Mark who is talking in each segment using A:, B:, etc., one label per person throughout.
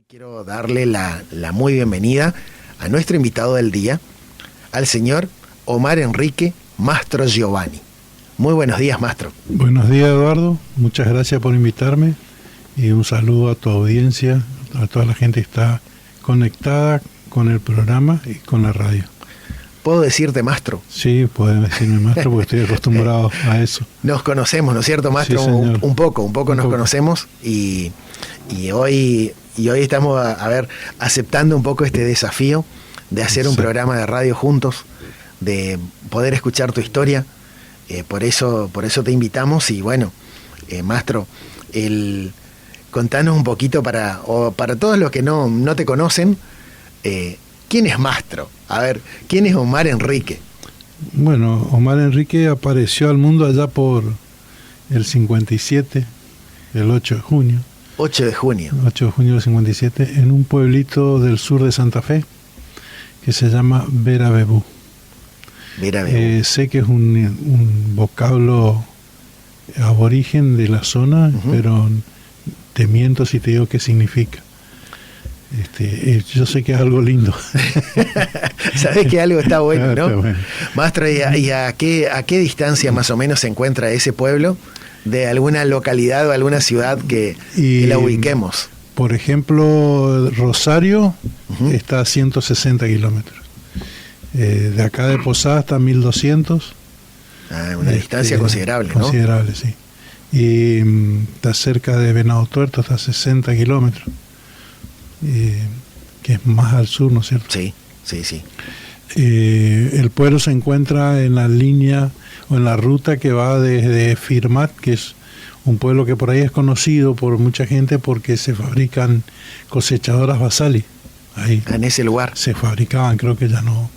A: quiero darle la muy bienvenida a nuestro invitado del día, al señor Omar Enrique Mastro Giovanni. Muy buenos días, Mastro.
B: Buenos días, Eduardo. Muchas gracias por invitarme y un saludo a tu audiencia, a toda la gente que está conectada con el programa y con la radio.
A: ¿Puedo decirte Mastro?
B: Sí, puedes decirme Mastro porque estoy acostumbrado a eso.
A: Nos conocemos, ¿no es cierto, Mastro?
B: Sí,
A: un poco nos conocemos y hoy estamos aceptando un poco este desafío de hacer un programa de radio juntos, de poder escuchar tu historia. Por eso te invitamos y bueno, Mastro, contanos un poquito para todos los que no te conocen, ¿quién es Mastro? A ver, ¿quién es Omar Enrique?
B: Bueno, Omar Enrique apareció al mundo allá por el 57, el 8 de junio.
A: 8 de junio.
B: 8 de junio del 57, en un pueblito del sur de Santa Fe que se llama Verabebú. Sé que es un vocablo aborigen de la zona, pero te miento si te digo qué significa. Yo sé que es algo lindo.
A: Sabes que algo está bueno, ¿no?
B: Está bueno.
A: Maestro, ¿y a qué distancia más o menos se encuentra ese pueblo de alguna localidad o alguna ciudad que la ubiquemos?
B: Por ejemplo, Rosario está a 160 kilómetros. De acá de Posada está a 1200.
A: Una distancia considerable, ¿no?
B: Considerable, sí. Y está cerca de Venado Tuerto, está a 60 kilómetros. Que es más al sur, ¿no es cierto?
A: Sí.
B: El pueblo se encuentra en la línea o en la ruta que va desde Firmat, que es un pueblo que por ahí es conocido por mucha gente porque se fabrican cosechadoras Basali. Ahí
A: en ese lugar
B: se fabricaban, creo que ya no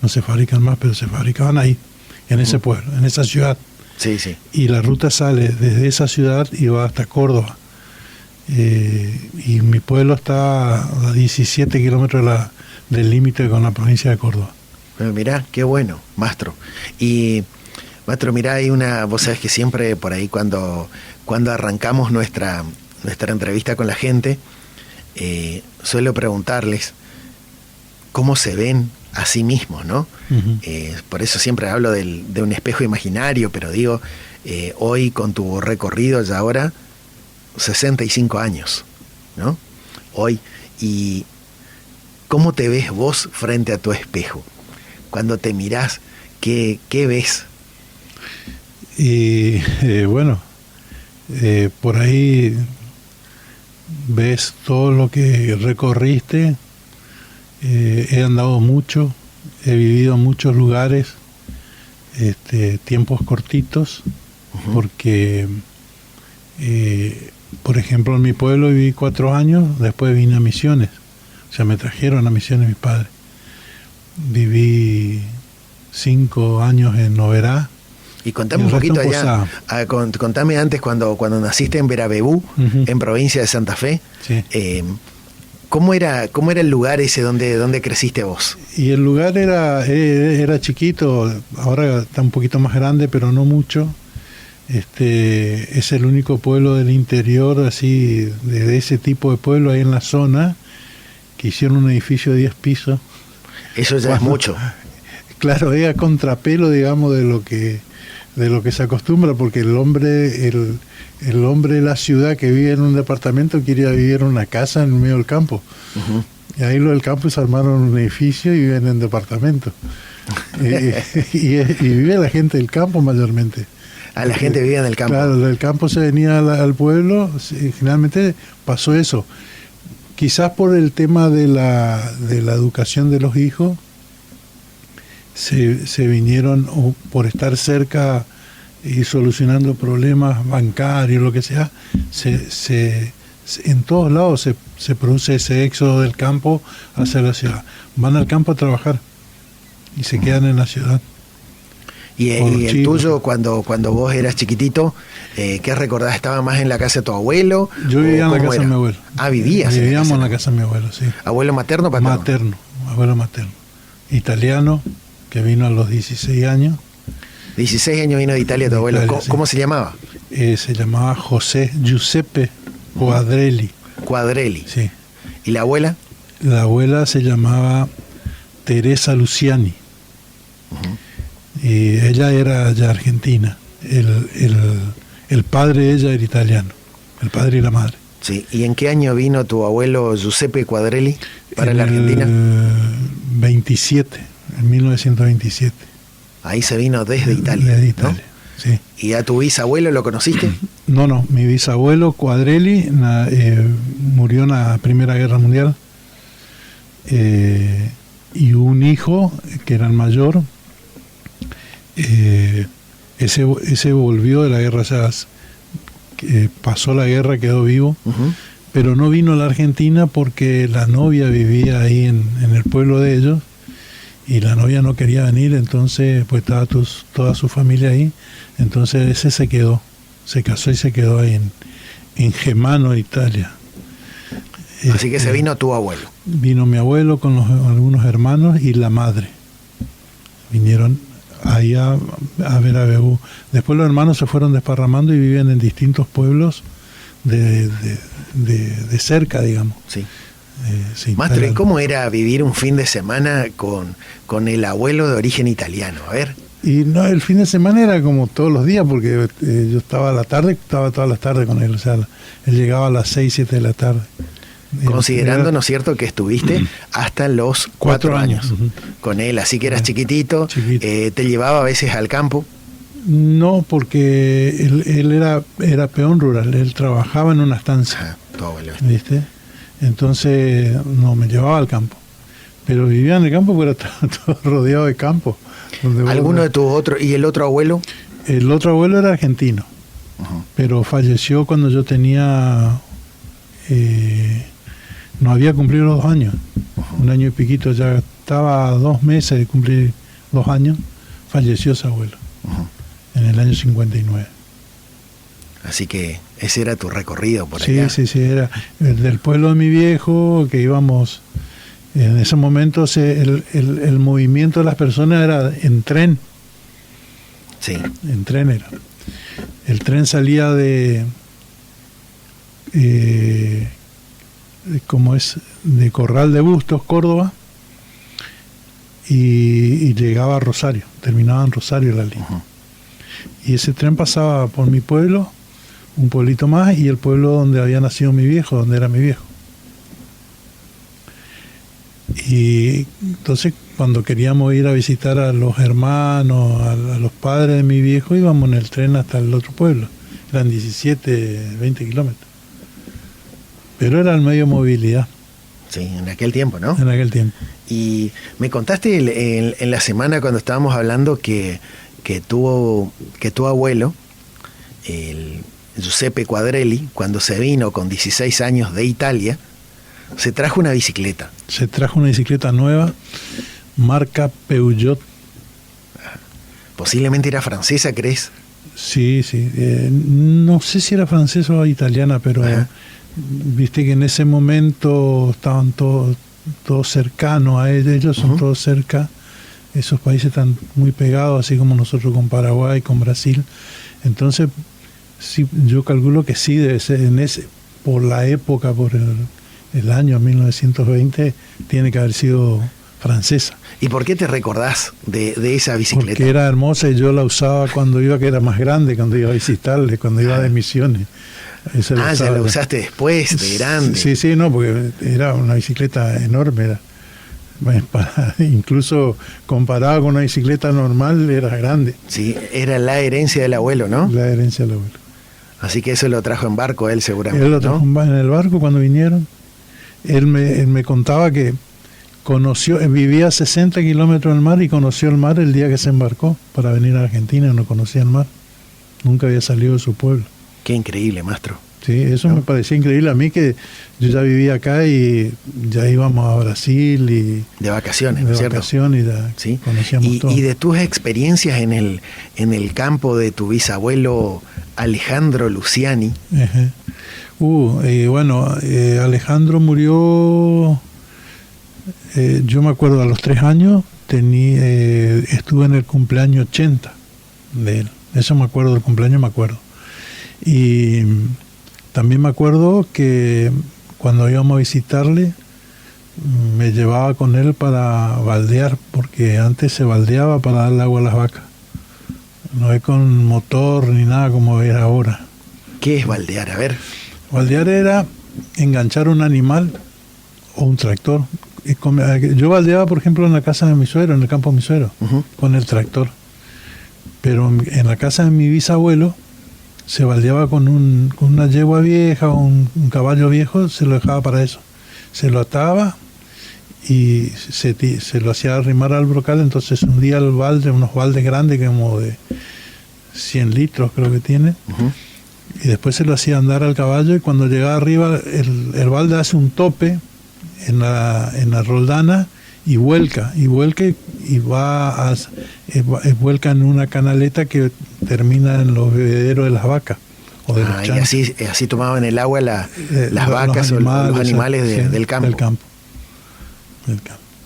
B: se fabrican más, pero se fabricaban ahí, en ese pueblo, en esa ciudad.
A: Sí.
B: Y la ruta sale desde esa ciudad y va hasta Córdoba. Y mi pueblo está a 17 kilómetros del límite con la provincia de Córdoba.
A: Pero mirá, qué bueno, Mastro. Y, Mastro, mirá, vos sabés que siempre por ahí cuando arrancamos nuestra entrevista con la gente, suelo preguntarles cómo se ven a sí mismos, ¿no? Por eso siempre hablo de un espejo imaginario, pero digo, hoy con tu recorrido ya ahora, 65 años, ¿no? Hoy, y ¿cómo te ves vos frente a tu espejo? Cuando te mirás, ¿qué ves?
B: Y bueno, por ahí ves todo lo que recorriste. He andado mucho, he vivido en muchos lugares, tiempos cortitos, porque por ejemplo en mi pueblo viví 4 años, después vine a Misiones, o sea me trajeron a Misiones mis padres. Viví 5 años en Noverá.
A: Y contame un poquito allá, contame antes cuando naciste en Verabebú, en provincia de Santa Fe.
B: Sí.
A: ¿Cómo era el lugar ese donde creciste vos?
B: Y el lugar era chiquito, ahora está un poquito más grande, pero no mucho. Es el único pueblo del interior, así, de ese tipo de pueblo ahí en la zona, que hicieron un edificio de 10 pisos.
A: Eso ya es mucho.
B: Claro, es a contrapelo, digamos, de lo que se acostumbra, porque el hombre de la ciudad que vive en un departamento quiere ir a vivir en una casa en medio del campo. Y ahí los del campo se armaron un edificio y viven en departamentos. y vive la gente del campo mayormente.
A: La gente vivía en el campo.
B: Claro, del campo se venía al pueblo, generalmente pasó eso. Quizás por el tema de la educación de los hijos, se vinieron, o por estar cerca y solucionando problemas bancarios, lo que sea, en todos lados se produce ese éxodo del campo hacia la ciudad. Van al campo a trabajar y se quedan en la ciudad.
A: Y el tuyo, cuando vos eras chiquitito, ¿qué recordás? ¿Estaba más en la casa de tu abuelo?
B: Yo vivía en la casa de mi abuelo.
A: ¿Vivías?
B: Vivíamos en la casa de mi abuelo, sí.
A: ¿Abuelo materno o paterno?
B: Materno, abuelo materno. Italiano, que vino a los 16 años.
A: 16 años vino de Italia tu abuelo.
B: Italia,
A: ¿Cómo se llamaba?
B: Se llamaba José Giuseppe Quadrelli.
A: Quadrelli.
B: Sí.
A: ¿Y la abuela?
B: La abuela se llamaba Teresa Luciani. Y ella era ya argentina. El padre de ella era italiano, el padre y la madre.
A: Sí. ¿Y en qué año vino tu abuelo Giuseppe Quadrelli para la Argentina?
B: En 1927.
A: Ahí se vino desde Italia.
B: Desde Italia, ¿no? Sí.
A: ¿Y a tu bisabuelo lo conociste?
B: No, mi bisabuelo Quadrelli murió en la Primera Guerra Mundial. Y un hijo, que era el mayor, ese volvió de la guerra, o sea, pasó la guerra, quedó vivo, pero no vino a la Argentina porque la novia vivía ahí en el pueblo de ellos, y la novia no quería venir, entonces pues estaba toda su familia ahí, entonces ese se casó y se quedó ahí en Gemano, Italia.
A: Así que se vino tu abuelo.
B: Vino mi abuelo con algunos hermanos y la madre. Vinieron ahí a ver a Bebu. Después los hermanos se fueron desparramando y vivían en distintos pueblos de cerca, digamos.
A: Sí.
B: Sí,
A: Mastro, ¿y cómo era vivir un fin de semana con el abuelo de origen italiano? A ver.
B: Y no, el fin de semana era como todos los días, porque yo estaba todas las tardes con él. O sea, él llegaba a las 6, 7 de la tarde.
A: Considerando, ¿no es cierto?, que estuviste hasta los 4 años con él, así que eras chiquitito. ¿Te llevaba a veces al campo?
B: No, porque él era peón rural, él trabajaba en una estancia.
A: Tu abuelo.
B: ¿Viste? Entonces no me llevaba al campo. Pero vivía en el campo porque era todo rodeado de campo.
A: ¿Alguno de tus otros? ¿Y el otro abuelo?
B: El otro abuelo era argentino, pero falleció cuando yo tenía... no había cumplido los 2 años, 1 año y piquito, ya estaba a 2 meses de cumplir 2 años, falleció ese abuelo, en el año 59.
A: Así que ese era tu recorrido por allá.
B: Sí, era del pueblo de mi viejo, que íbamos, en ese momento el movimiento de las personas era en tren.
A: Sí.
B: En tren era. El tren salía de Corral de Bustos, Córdoba, y llegaba a Rosario, terminaba en Rosario la línea. Y ese tren pasaba por mi pueblo, un pueblito más, y el pueblo donde había nacido mi viejo, donde era mi viejo. Y entonces cuando queríamos ir a visitar a los hermanos, a los padres de mi viejo, íbamos en el tren hasta el otro pueblo. Eran 17, 20 kilómetros. Pero era el medio de movilidad.
A: Sí, en aquel tiempo, ¿no?
B: En aquel tiempo.
A: Y me contaste en la semana cuando estábamos hablando que tu abuelo, el Giuseppe Quadrelli, cuando se vino con 16 años de Italia, se trajo una bicicleta.
B: Se trajo una bicicleta nueva, marca Peugeot.
A: Posiblemente era francesa, ¿crees?
B: Sí. No sé si era francesa o italiana, pero viste que en ese momento estaban todos cercanos a ellos son todos cerca. Esos países están muy pegados, así como nosotros con Paraguay, con Brasil. Entonces, sí, yo calculo que sí debe ser por la época, por el año 1920, tiene que haber sido francesa.
A: ¿Y por qué te recordás de esa bicicleta?
B: Porque era hermosa y yo la usaba cuando iba, que era más grande, cuando iba a visitarle, cuando iba de misiones.
A: Ya la usaste después, de grande.
B: Sí, no, porque era una bicicleta enorme. Incluso comparado con una bicicleta normal, era grande.
A: Sí, era la herencia del abuelo, ¿no?
B: La herencia del abuelo.
A: Así que eso lo trajo en barco él seguramente,
B: Él lo trajo en el barco cuando vinieron. Él me contaba que vivía a 60 kilómetros del mar y conoció el mar el día que se embarcó para venir a Argentina. No conocía el mar, nunca había salido de su pueblo.
A: Qué increíble, maestro.
B: Sí, eso me parecía increíble a mí, que yo ya vivía acá y ya íbamos a Brasil y
A: de vacaciones, ¿no es cierto?
B: Y ya
A: ¿sí?
B: conocíamos todo.
A: Y de tus experiencias en el campo de tu bisabuelo Alejandro Luciani.
B: Alejandro murió, yo me acuerdo, a los 3 años, estuve en el cumpleaños 80 de él. Eso me acuerdo, del cumpleaños me acuerdo. Y también me acuerdo que cuando íbamos a visitarle, me llevaba con él para baldear, porque antes se baldeaba para darle agua a las vacas. No es con motor ni nada como es ahora.
A: ¿Qué es baldear? A ver.
B: Baldear era enganchar un animal o un tractor. Yo baldeaba, por ejemplo, en la casa de mi suegro, en el campo de mi suegro, con el tractor. Pero en la casa de mi bisabuelo se baldeaba con una yegua vieja o un caballo viejo, se lo dejaba para eso. Se lo ataba y se lo hacía arrimar al brocal, entonces hundía el balde, unos baldes grandes como de 100 litros creo que tiene, y después se lo hacía andar al caballo, y cuando llegaba arriba el balde hace un tope en la roldana y vuelca y vuelca en una canaleta que termina en los bebederos de las vacas o de los chanchos.
A: Y así tomaban el agua las vacas o los animales del campo.
B: Del campo.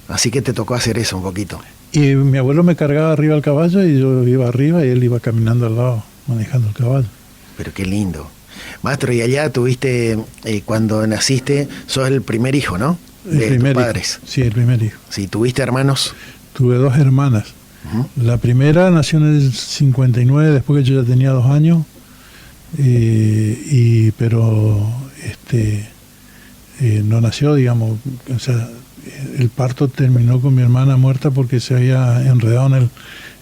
A: Así que te tocó hacer eso un poquito.
B: Y mi abuelo me cargaba arriba al caballo y yo iba arriba y él iba caminando al lado, manejando el caballo.
A: Pero qué lindo. Maestro, y allá tuviste, cuando naciste, sos el primer hijo, ¿no? De tus padres.
B: Sí, el primer hijo.
A: Sí, ¿tuviste hermanos?
B: Tuve 2 hermanas. La primera nació en el 59, después que yo ya tenía 2 años, pero no nació, digamos, o sea, el parto terminó con mi hermana muerta porque se había enredado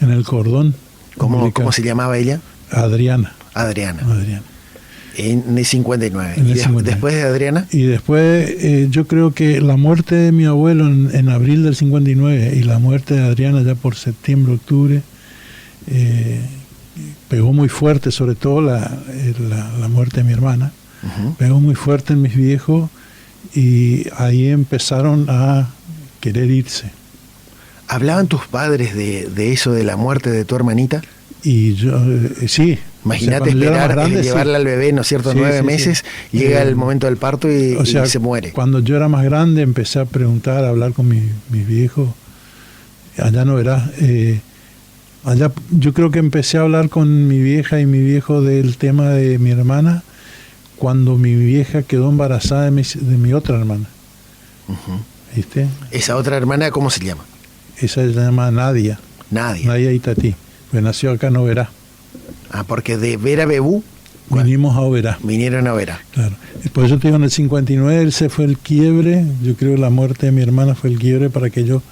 B: en el cordón.
A: ¿Cómo se llamaba ella?
B: Adriana.
A: En el 59.
B: En el 59.
A: Después de Adriana.
B: Y después yo creo que la muerte de mi abuelo en abril del 59 y la muerte de Adriana ya por septiembre, octubre, pegó muy fuerte, sobre todo la muerte de mi hermana. Pegó muy fuerte en mis viejos y ahí empezaron a querer irse.
A: ¿Hablaban tus padres de eso, de la muerte de tu hermanita?
B: Y yo, sí.
A: Imagínate esperar, llevarla al bebé, ¿no es cierto? 9 meses, llega el momento del parto y se muere.
B: Cuando yo era más grande empecé a preguntar, a hablar con mis viejos. Allá no verás. Allá yo creo que empecé a hablar con mi vieja y mi viejo del tema de mi hermana cuando mi vieja quedó embarazada de mi otra hermana. ¿Viste?
A: ¿Esa otra hermana cómo se llama?
B: Esa se llama Nadia. Nadia Itatí. Pues nació acá en Oberá.
A: Porque de Vera Bebú
B: vinimos a Oberá.
A: Vinieron a Oberá.
B: Claro. Por eso te digo, en el 59 ese fue el quiebre. Yo creo que la muerte de mi hermana fue el quiebre para que ellos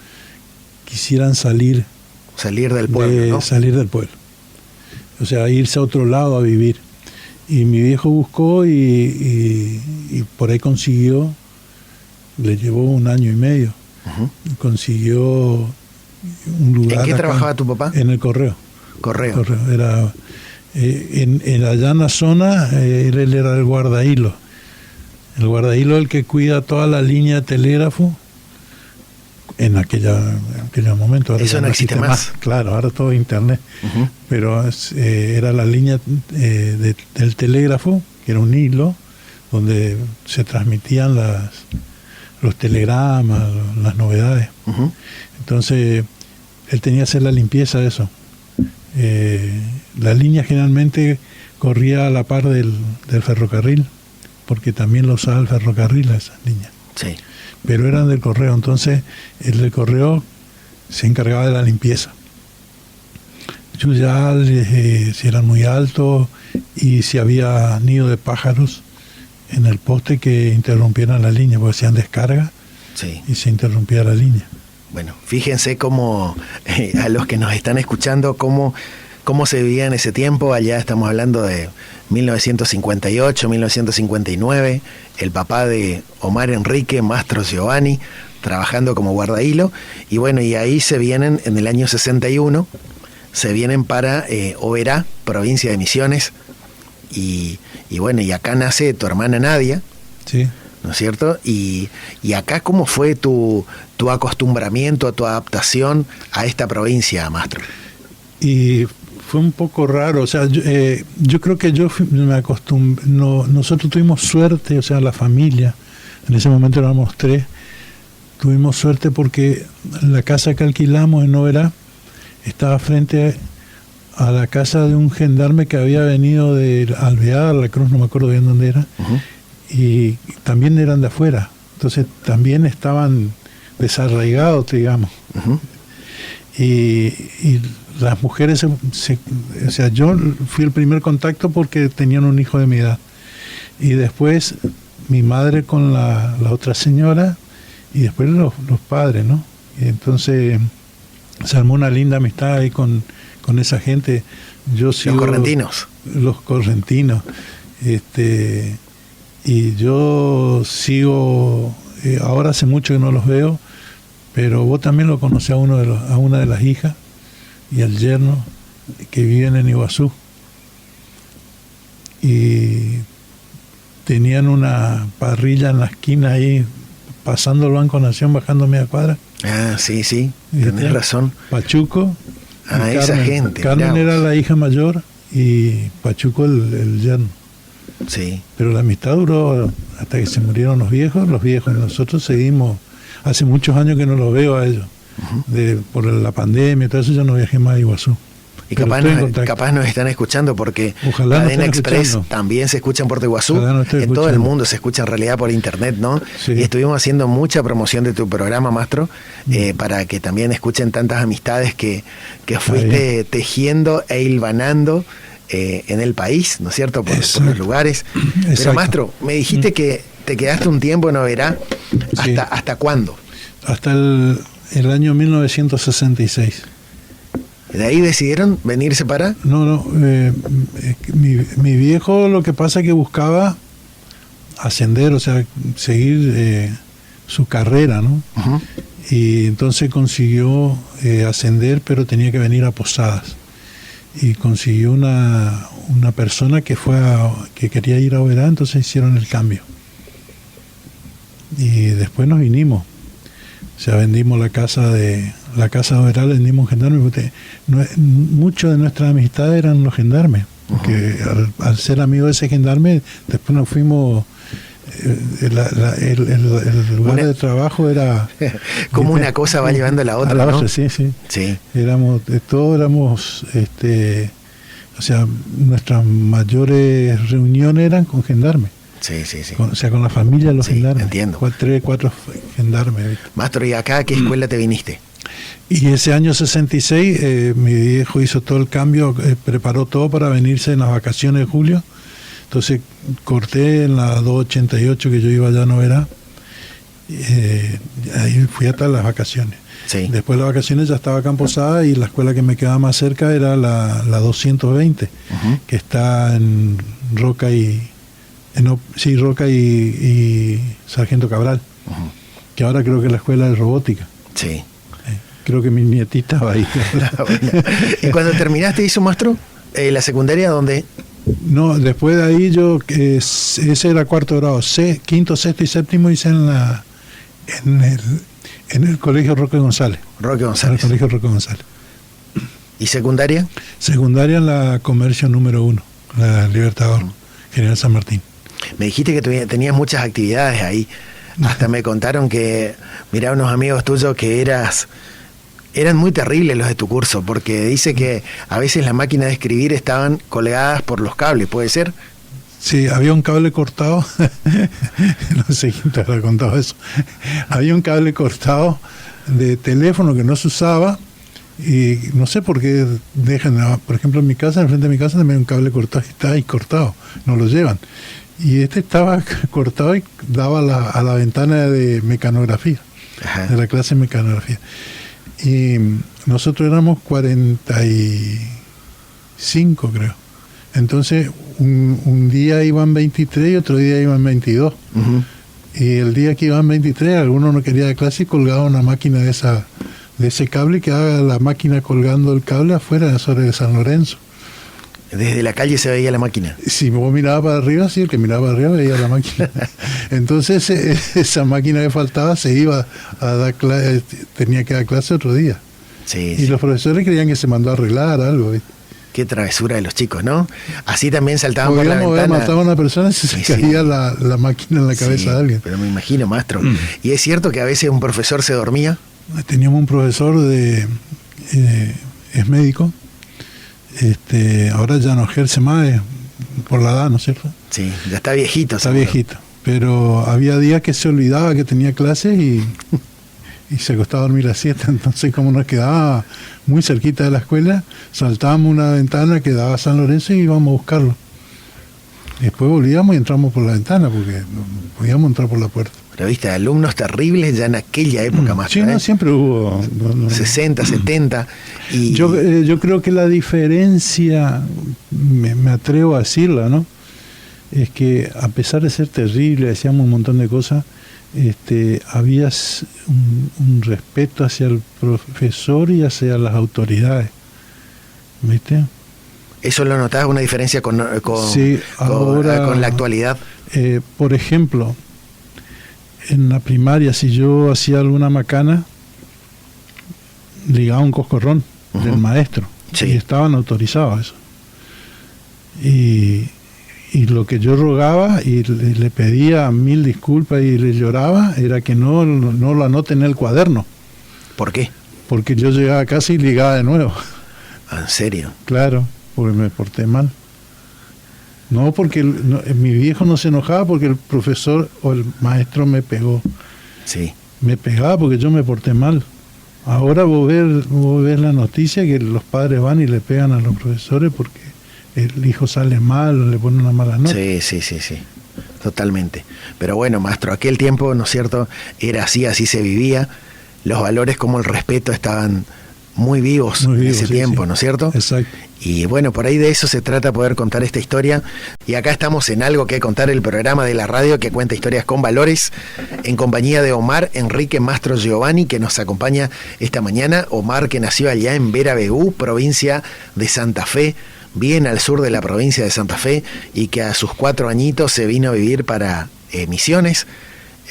B: quisieran salir
A: del pueblo, ¿no?
B: Salir del pueblo. O sea, irse a otro lado a vivir. Y mi viejo buscó y por ahí consiguió, le llevó 1 año y medio. Consiguió un lugar.
A: ¿En qué trabajaba tu papá?
B: En el correo.
A: Correo.
B: Era allá en la zona, él era el guardahilo. El guardahilo es el que cuida toda la línea de telégrafo en aquel momento. Ahora
A: eso no existe más.
B: Claro, ahora todo internet. Pero era la línea del telégrafo, que era un hilo donde se transmitían los telegramas, las novedades. Entonces él tenía que hacer la limpieza de eso. La línea generalmente corría a la par del ferrocarril, porque también lo usaba el ferrocarril a esa línea.
A: Sí.
B: Pero eran del correo, entonces el del correo se encargaba de la limpieza. Si eran muy altos y si había nido de pájaros en el poste que interrumpieran la línea, porque hacían descarga y se interrumpía la línea.
A: Bueno, fíjense cómo, a los que nos están escuchando, cómo se vivía en ese tiempo. Allá estamos hablando de 1958, 1959, el papá de Omar Enrique, Mastro Giovanni, trabajando como guardahilo. Y bueno, y ahí se vienen, en el año 61, se vienen para Oberá, provincia de Misiones. Y bueno, y acá nace tu hermana Nadia.
B: Sí.
A: ¿No es cierto? Y acá, ¿cómo fue tu acostumbramiento, tu adaptación a esta provincia, Mastro?
B: Y fue un poco raro, o sea, yo creo que yo me acostumbré, nosotros tuvimos suerte, o sea, la familia, en ese momento éramos 3, tuvimos suerte porque la casa que alquilamos en Oberá estaba frente a la casa de un gendarme que había venido de Alvear, La Cruz, no me acuerdo bien dónde era, y también eran de afuera, entonces también estaban desarraigados, digamos.
A: Ujú.
B: Y las mujeres, o sea, yo fui el primer contacto porque tenían un hijo de mi edad. Y después mi madre con la otra señora y después los padres, ¿no? Y entonces se armó una linda amistad ahí con esa gente. Yo sigo,
A: Los correntinos.
B: Los correntinos. Y yo sigo, ahora hace mucho que no los veo, pero vos también lo conocés a una de las hijas y al yerno que viven en Iguazú. Y tenían una parrilla en la esquina ahí, pasando el Banco Nación, bajando media cuadra.
A: Ah, sí,
B: ¿Viste?
A: tenés razón.
B: Pachuco.
A: Ah,
B: y
A: esa
B: Carmen.
A: gente.
B: Carmen
A: mirá
B: era
A: vos.
B: la hija mayor y Pachuco el yerno.
A: Sí.
B: Pero la amistad duró hasta que se murieron los viejos. Nosotros seguimos. Hace muchos años que no los veo a ellos. Por la pandemia y todo eso, yo no viajé más a Iguazú.
A: Y
B: Pero
A: capaz nos están escuchando porque
B: Ojalá nos
A: Cadena
B: estén
A: Express
B: escuchando.
A: también se escucha en Puerto Iguazú.
B: Ojalá nos estén
A: En todo el
B: escuchando.
A: mundo se escucha en realidad por internet, ¿no?
B: Sí.
A: Y estuvimos haciendo mucha promoción de tu programa, Mastro, para que también escuchen tantas amistades que fuiste tejiendo e hilvanando en el país, ¿no es cierto? Por los lugares. Pero,
B: Exacto.
A: Mastro, me dijiste que te quedaste un tiempo en Oberá.
B: Sí.
A: ¿Hasta cuándo?
B: Hasta el año 1966.
A: ¿De ahí decidieron venirse para?
B: No, mi viejo lo que pasa es que buscaba ascender, o sea, seguir su carrera, ¿no?
A: Ujú.
B: Y entonces consiguió ascender, pero tenía que venir a Posadas. Y consiguió una persona que que quería ir a Oberá, entonces hicieron el cambio. Y después nos vinimos. O sea, vendimos la casa de Oberá, la vendimos en Gendarme. Porque mucho de nuestra amistad eran los gendarmes. Porque al ser amigos de ese gendarme, después nos fuimos. El lugar de trabajo era.
A: Como una cosa va llevando a la otra,
B: a la
A: ¿no?
B: otra, sí.
A: Sí.
B: Todos éramos. O sea, nuestras mayores reuniones eran con gendarmes.
A: Sí.
B: O sea, con la familia de los
A: Sí,
B: gendarmes.
A: entiendo.
B: 3, 4 gendarmes. ¿Viste?
A: Mastro, ¿y acá a qué escuela te viniste?
B: Y ese año 66, mi viejo hizo todo el cambio, preparó todo para venirse en las vacaciones de julio. Entonces corté en la 288 que yo iba allá a Noverá. Ahí fui hasta las vacaciones.
A: Sí.
B: Después de las vacaciones ya estaba acá en Posada y la escuela que me quedaba más cerca era la 220, que está en Roca y Sargento Cabral, que ahora creo que es la escuela de robótica.
A: Sí.
B: Creo que mi nietita va ahí.
A: Bueno. ¿Y cuando terminaste eso, Mastro? ¿La secundaria dónde?
B: No, después de ahí ese era cuarto grado, quinto, sexto y séptimo hice en el colegio Roque González.
A: Roque
B: En el
A: González.
B: colegio Roque González.
A: ¿Y secundaria?
B: Secundaria en la Comercio número 1, la Libertador, General San Martín.
A: Me dijiste que tenías muchas actividades ahí. Hasta me contaron que, mirá, unos amigos tuyos que eran muy terribles los de tu curso, porque dice que a veces las máquinas de escribir estaban colgadas por los cables, ¿puede ser?
B: Sí, había un cable cortado, no sé quién te habrá contado eso, había un cable cortado de teléfono que no se usaba y no sé por qué dejan, por ejemplo en mi casa, enfrente de mi casa también hay un cable cortado, está ahí cortado, no lo llevan. Y estaba cortado y daba a la ventana de mecanografía,
A: Ajá.
B: de la clase de mecanografía. Y nosotros éramos 45, creo. Entonces, un día iban 23 y otro día iban 22.
A: Ujú.
B: Y el día que iban 23, alguno no quería de clase y colgaba una máquina de ese cable, y quedaba la máquina colgando el cable afuera sobre San Lorenzo.
A: Desde la calle se veía la máquina.
B: Si vos mirabas para arriba, sí, el que miraba para arriba veía la máquina. Entonces, esa máquina que faltaba se iba a dar clase, tenía que dar clase otro día.
A: Sí,
B: Y
A: sí.
B: los profesores creían que se mandó a arreglar algo, ¿viste?
A: Qué travesura de los chicos, ¿no? Así también saltaban por la
B: Podíamos haber
A: ventana.
B: matado a una persona si se
A: Sí, sí.
B: caía la máquina en la cabeza
A: Sí,
B: de alguien.
A: pero me imagino, Mastro. Y es cierto que a veces un profesor se dormía.
B: Teníamos un profesor es médico, ahora ya no ejerce más por la edad, ¿no es cierto?
A: Sí, ya está viejito.
B: Está
A: seguro.
B: viejito. pero había días que se olvidaba que tenía clases y se acostaba a dormir la siesta. Entonces, como nos quedaba muy cerquita de la escuela, saltábamos una ventana que daba a San Lorenzo y íbamos a buscarlo. Después volvíamos y entramos por la ventana porque no podíamos entrar por la puerta.
A: Pero viste, alumnos terribles ya en aquella época, más.
B: Sí, no, siempre hubo.
A: 60, 70. Y
B: yo creo que la diferencia, me atrevo a decirla, ¿no? Es que a pesar de ser terrible, decíamos un montón de cosas, había un respeto hacia el profesor y hacia las autoridades. ¿Viste?
A: ¿Eso lo notabas una diferencia con la actualidad?
B: Por ejemplo, en la primaria, si yo hacía alguna macana, ligaba un coscorrón del maestro.
A: Sí.
B: Y estaban autorizados a eso. Y lo que yo rogaba y le pedía 1000 disculpas y le lloraba era que no lo anoten en el cuaderno.
A: ¿Por qué?
B: Porque yo llegaba a casa y ligaba de nuevo.
A: ¿En serio?
B: Claro, porque me porté mal. No, porque mi viejo no se enojaba porque el profesor o el maestro me pegó.
A: Sí.
B: Me pegaba porque yo me porté mal. Ahora vos ves la noticia que los padres van y le pegan a los profesores porque el hijo sale mal o le pone una mala nota.
A: Sí. Totalmente. Pero bueno, maestro, aquel tiempo, ¿no es cierto?, era así se vivía. Los valores como el respeto estaban muy vivos en ese tiempo, sí. ¿No es cierto?
B: Exacto.
A: Y bueno, por ahí de eso se trata, poder contar esta historia. Y acá estamos en Algo que Contar, el programa de la radio que cuenta historias con valores, en compañía de Omar Enrique Mastro Giovanni, que nos acompaña esta mañana. Omar, que nació allá en Vera Beú, provincia de Santa Fe, bien al sur de la provincia de Santa Fe, y que a sus 4 añitos se vino a vivir para Misiones,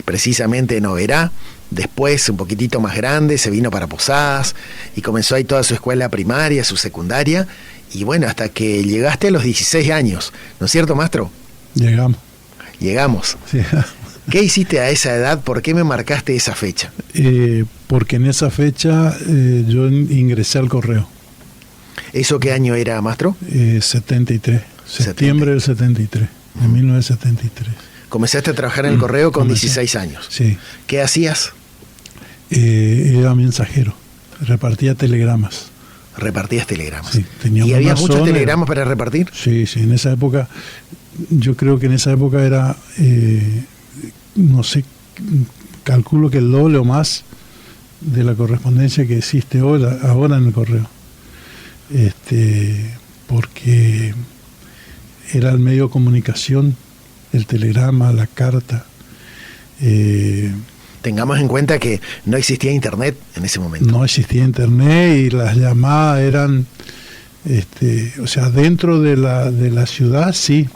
A: precisamente en Oberá. Después, un poquitito más grande, se vino para Posadas y comenzó ahí toda su escuela primaria, su secundaria, y bueno, hasta que llegaste a los 16 años, ¿no es cierto, maestro? Llegamos.
B: Sí.
A: ¿Qué hiciste a esa edad? ¿Por qué me marcaste esa fecha?
B: Porque en esa fecha yo ingresé al correo.
A: ¿Eso qué año era, maestro?
B: 73, septiembre del 73, de 1973.
A: Comenzaste a trabajar en el correo con 16 años.
B: Sí.
A: ¿Qué hacías?
B: Era mensajero, repartía telegramas.
A: Repartías telegramas.
B: Sí,
A: ¿Y había muchos telegramas para repartir?
B: Sí, en esa época, yo creo que en esa época era, no sé, calculo que el doble o más de la correspondencia que existe ahora en el correo. Porque era el medio de comunicación, el telegrama, la carta.
A: Tengamos en cuenta que no existía internet en ese momento.
B: No existía internet y las llamadas eran, o sea, dentro de la ciudad sí,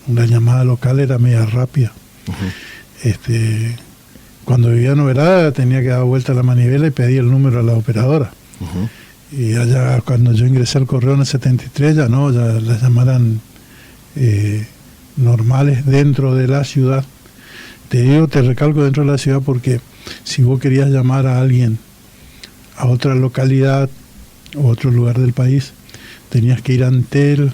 B: una llamada local era media rápida. Uh-huh. Cuando vivía en Oberá tenía que dar vuelta a la manivela y pedir el número a la operadora. Uh-huh. Y allá cuando yo ingresé al correo en el 73 ya no, ya las llamaran normales dentro de la ciudad. Te recalco dentro de la ciudad porque si vos querías llamar a alguien a otra localidad o otro lugar del país, tenías que ir a Antel,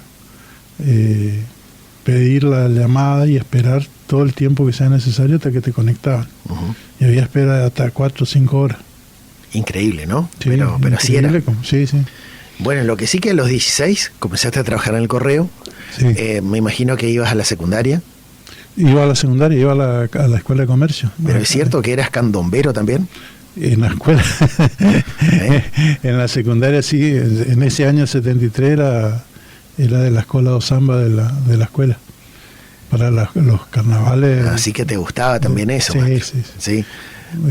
B: pedir la llamada y esperar todo el tiempo que sea necesario hasta que te conectaban. Uh-huh. Y había espera hasta 4 o 5 horas.
A: Increíble, ¿no?
B: Sí,
A: pero así era.
B: Sí.
A: Bueno, lo que sí que a los 16 comenzaste a trabajar en el correo. Sí. Me imagino que ibas a la secundaria.
B: Iba a la secundaria, iba a la escuela de comercio.
A: ¿Pero es cierto que eras candombero también?
B: En la escuela. En la secundaria sí, en ese año 73 era de la escuela de samba de la escuela. Para los carnavales.
A: Así que te gustaba también eso. Sí.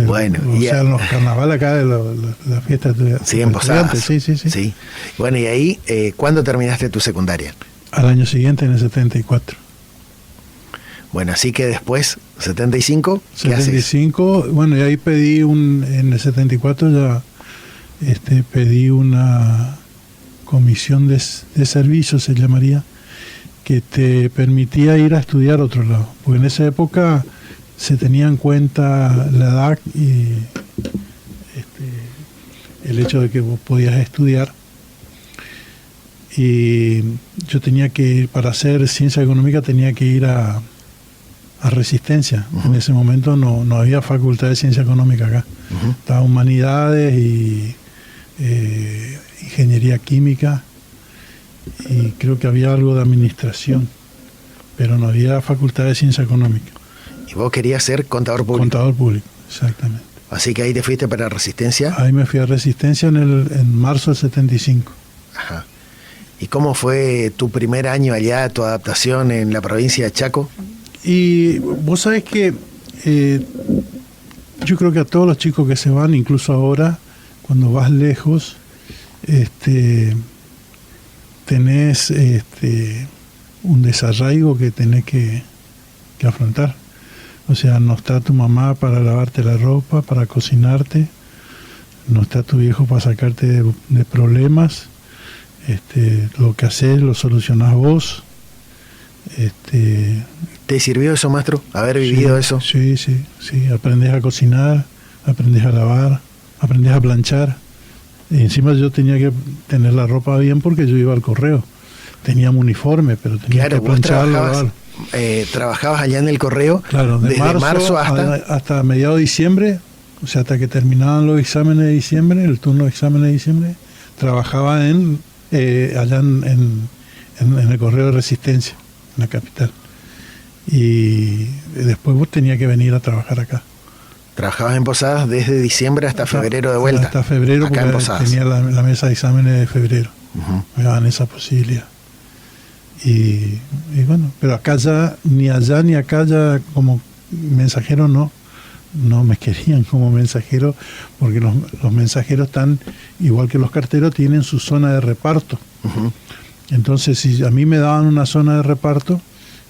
A: Bueno.
B: O sea, en los carnavales acá de las fiestas de
A: en Posadas.
B: Sí.
A: Bueno, y ahí, ¿cuándo terminaste tu secundaria?
B: Al año siguiente, en el 74.
A: Bueno, así que después, 75, ¿qué
B: 75, haces? Bueno, y ahí pedí en el 74 ya pedí una comisión de servicio, se llamaría, que te permitía ir a estudiar a otro lado. Porque en esa época se tenía en cuenta la edad y el hecho de que vos podías estudiar. Y yo tenía que ir, para hacer ciencia económica tenía que ir a a Resistencia. En ese momento no había facultad de ciencia económica acá. Estaba humanidades y ingeniería química, y creo que había algo de administración, pero no había facultad de ciencia económica.
A: ¿Y vos querías ser contador público?
B: Contador público, exactamente.
A: Así que ahí te fuiste para Resistencia.
B: Ahí me fui a Resistencia en marzo del 75.
A: Ajá. ¿Y cómo fue tu primer año allá, tu adaptación en la provincia de Chaco?
B: Y vos sabés que yo creo que a todos los chicos que se van, incluso ahora, cuando vas lejos, tenés un desarraigo que tenés que afrontar. O sea, no está tu mamá para lavarte la ropa, para cocinarte, no está tu viejo para sacarte de problemas. Lo que haces lo solucionás vos.
A: ¿Te sirvió eso, maestro? ¿Haber vivido eso?
B: Sí. Aprendés a cocinar, aprendés a lavar, aprendés a planchar. Y encima yo tenía que tener la ropa bien porque yo iba al correo. Teníamos uniforme, pero tenía que planchar, lavar.
A: Trabajabas allá en el correo,
B: claro,
A: desde marzo
B: hasta mediados de diciembre, o sea, hasta que terminaban los exámenes de diciembre, el turno de exámenes de diciembre, trabajaba allá en el correo de Resistencia, en la capital. Y después vos tenías que venir a trabajar acá.
A: Trabajabas en Posadas desde diciembre hasta febrero de vuelta.
B: Hasta febrero, acá porque tenía la mesa de exámenes de febrero. Me daban esa posibilidad. Y bueno, pero acá ya, ni allá ni acá ya como mensajero no me querían como mensajero, porque los mensajeros están, igual que los carteros, tienen su zona de reparto. Entonces, si a mí me daban una zona de reparto,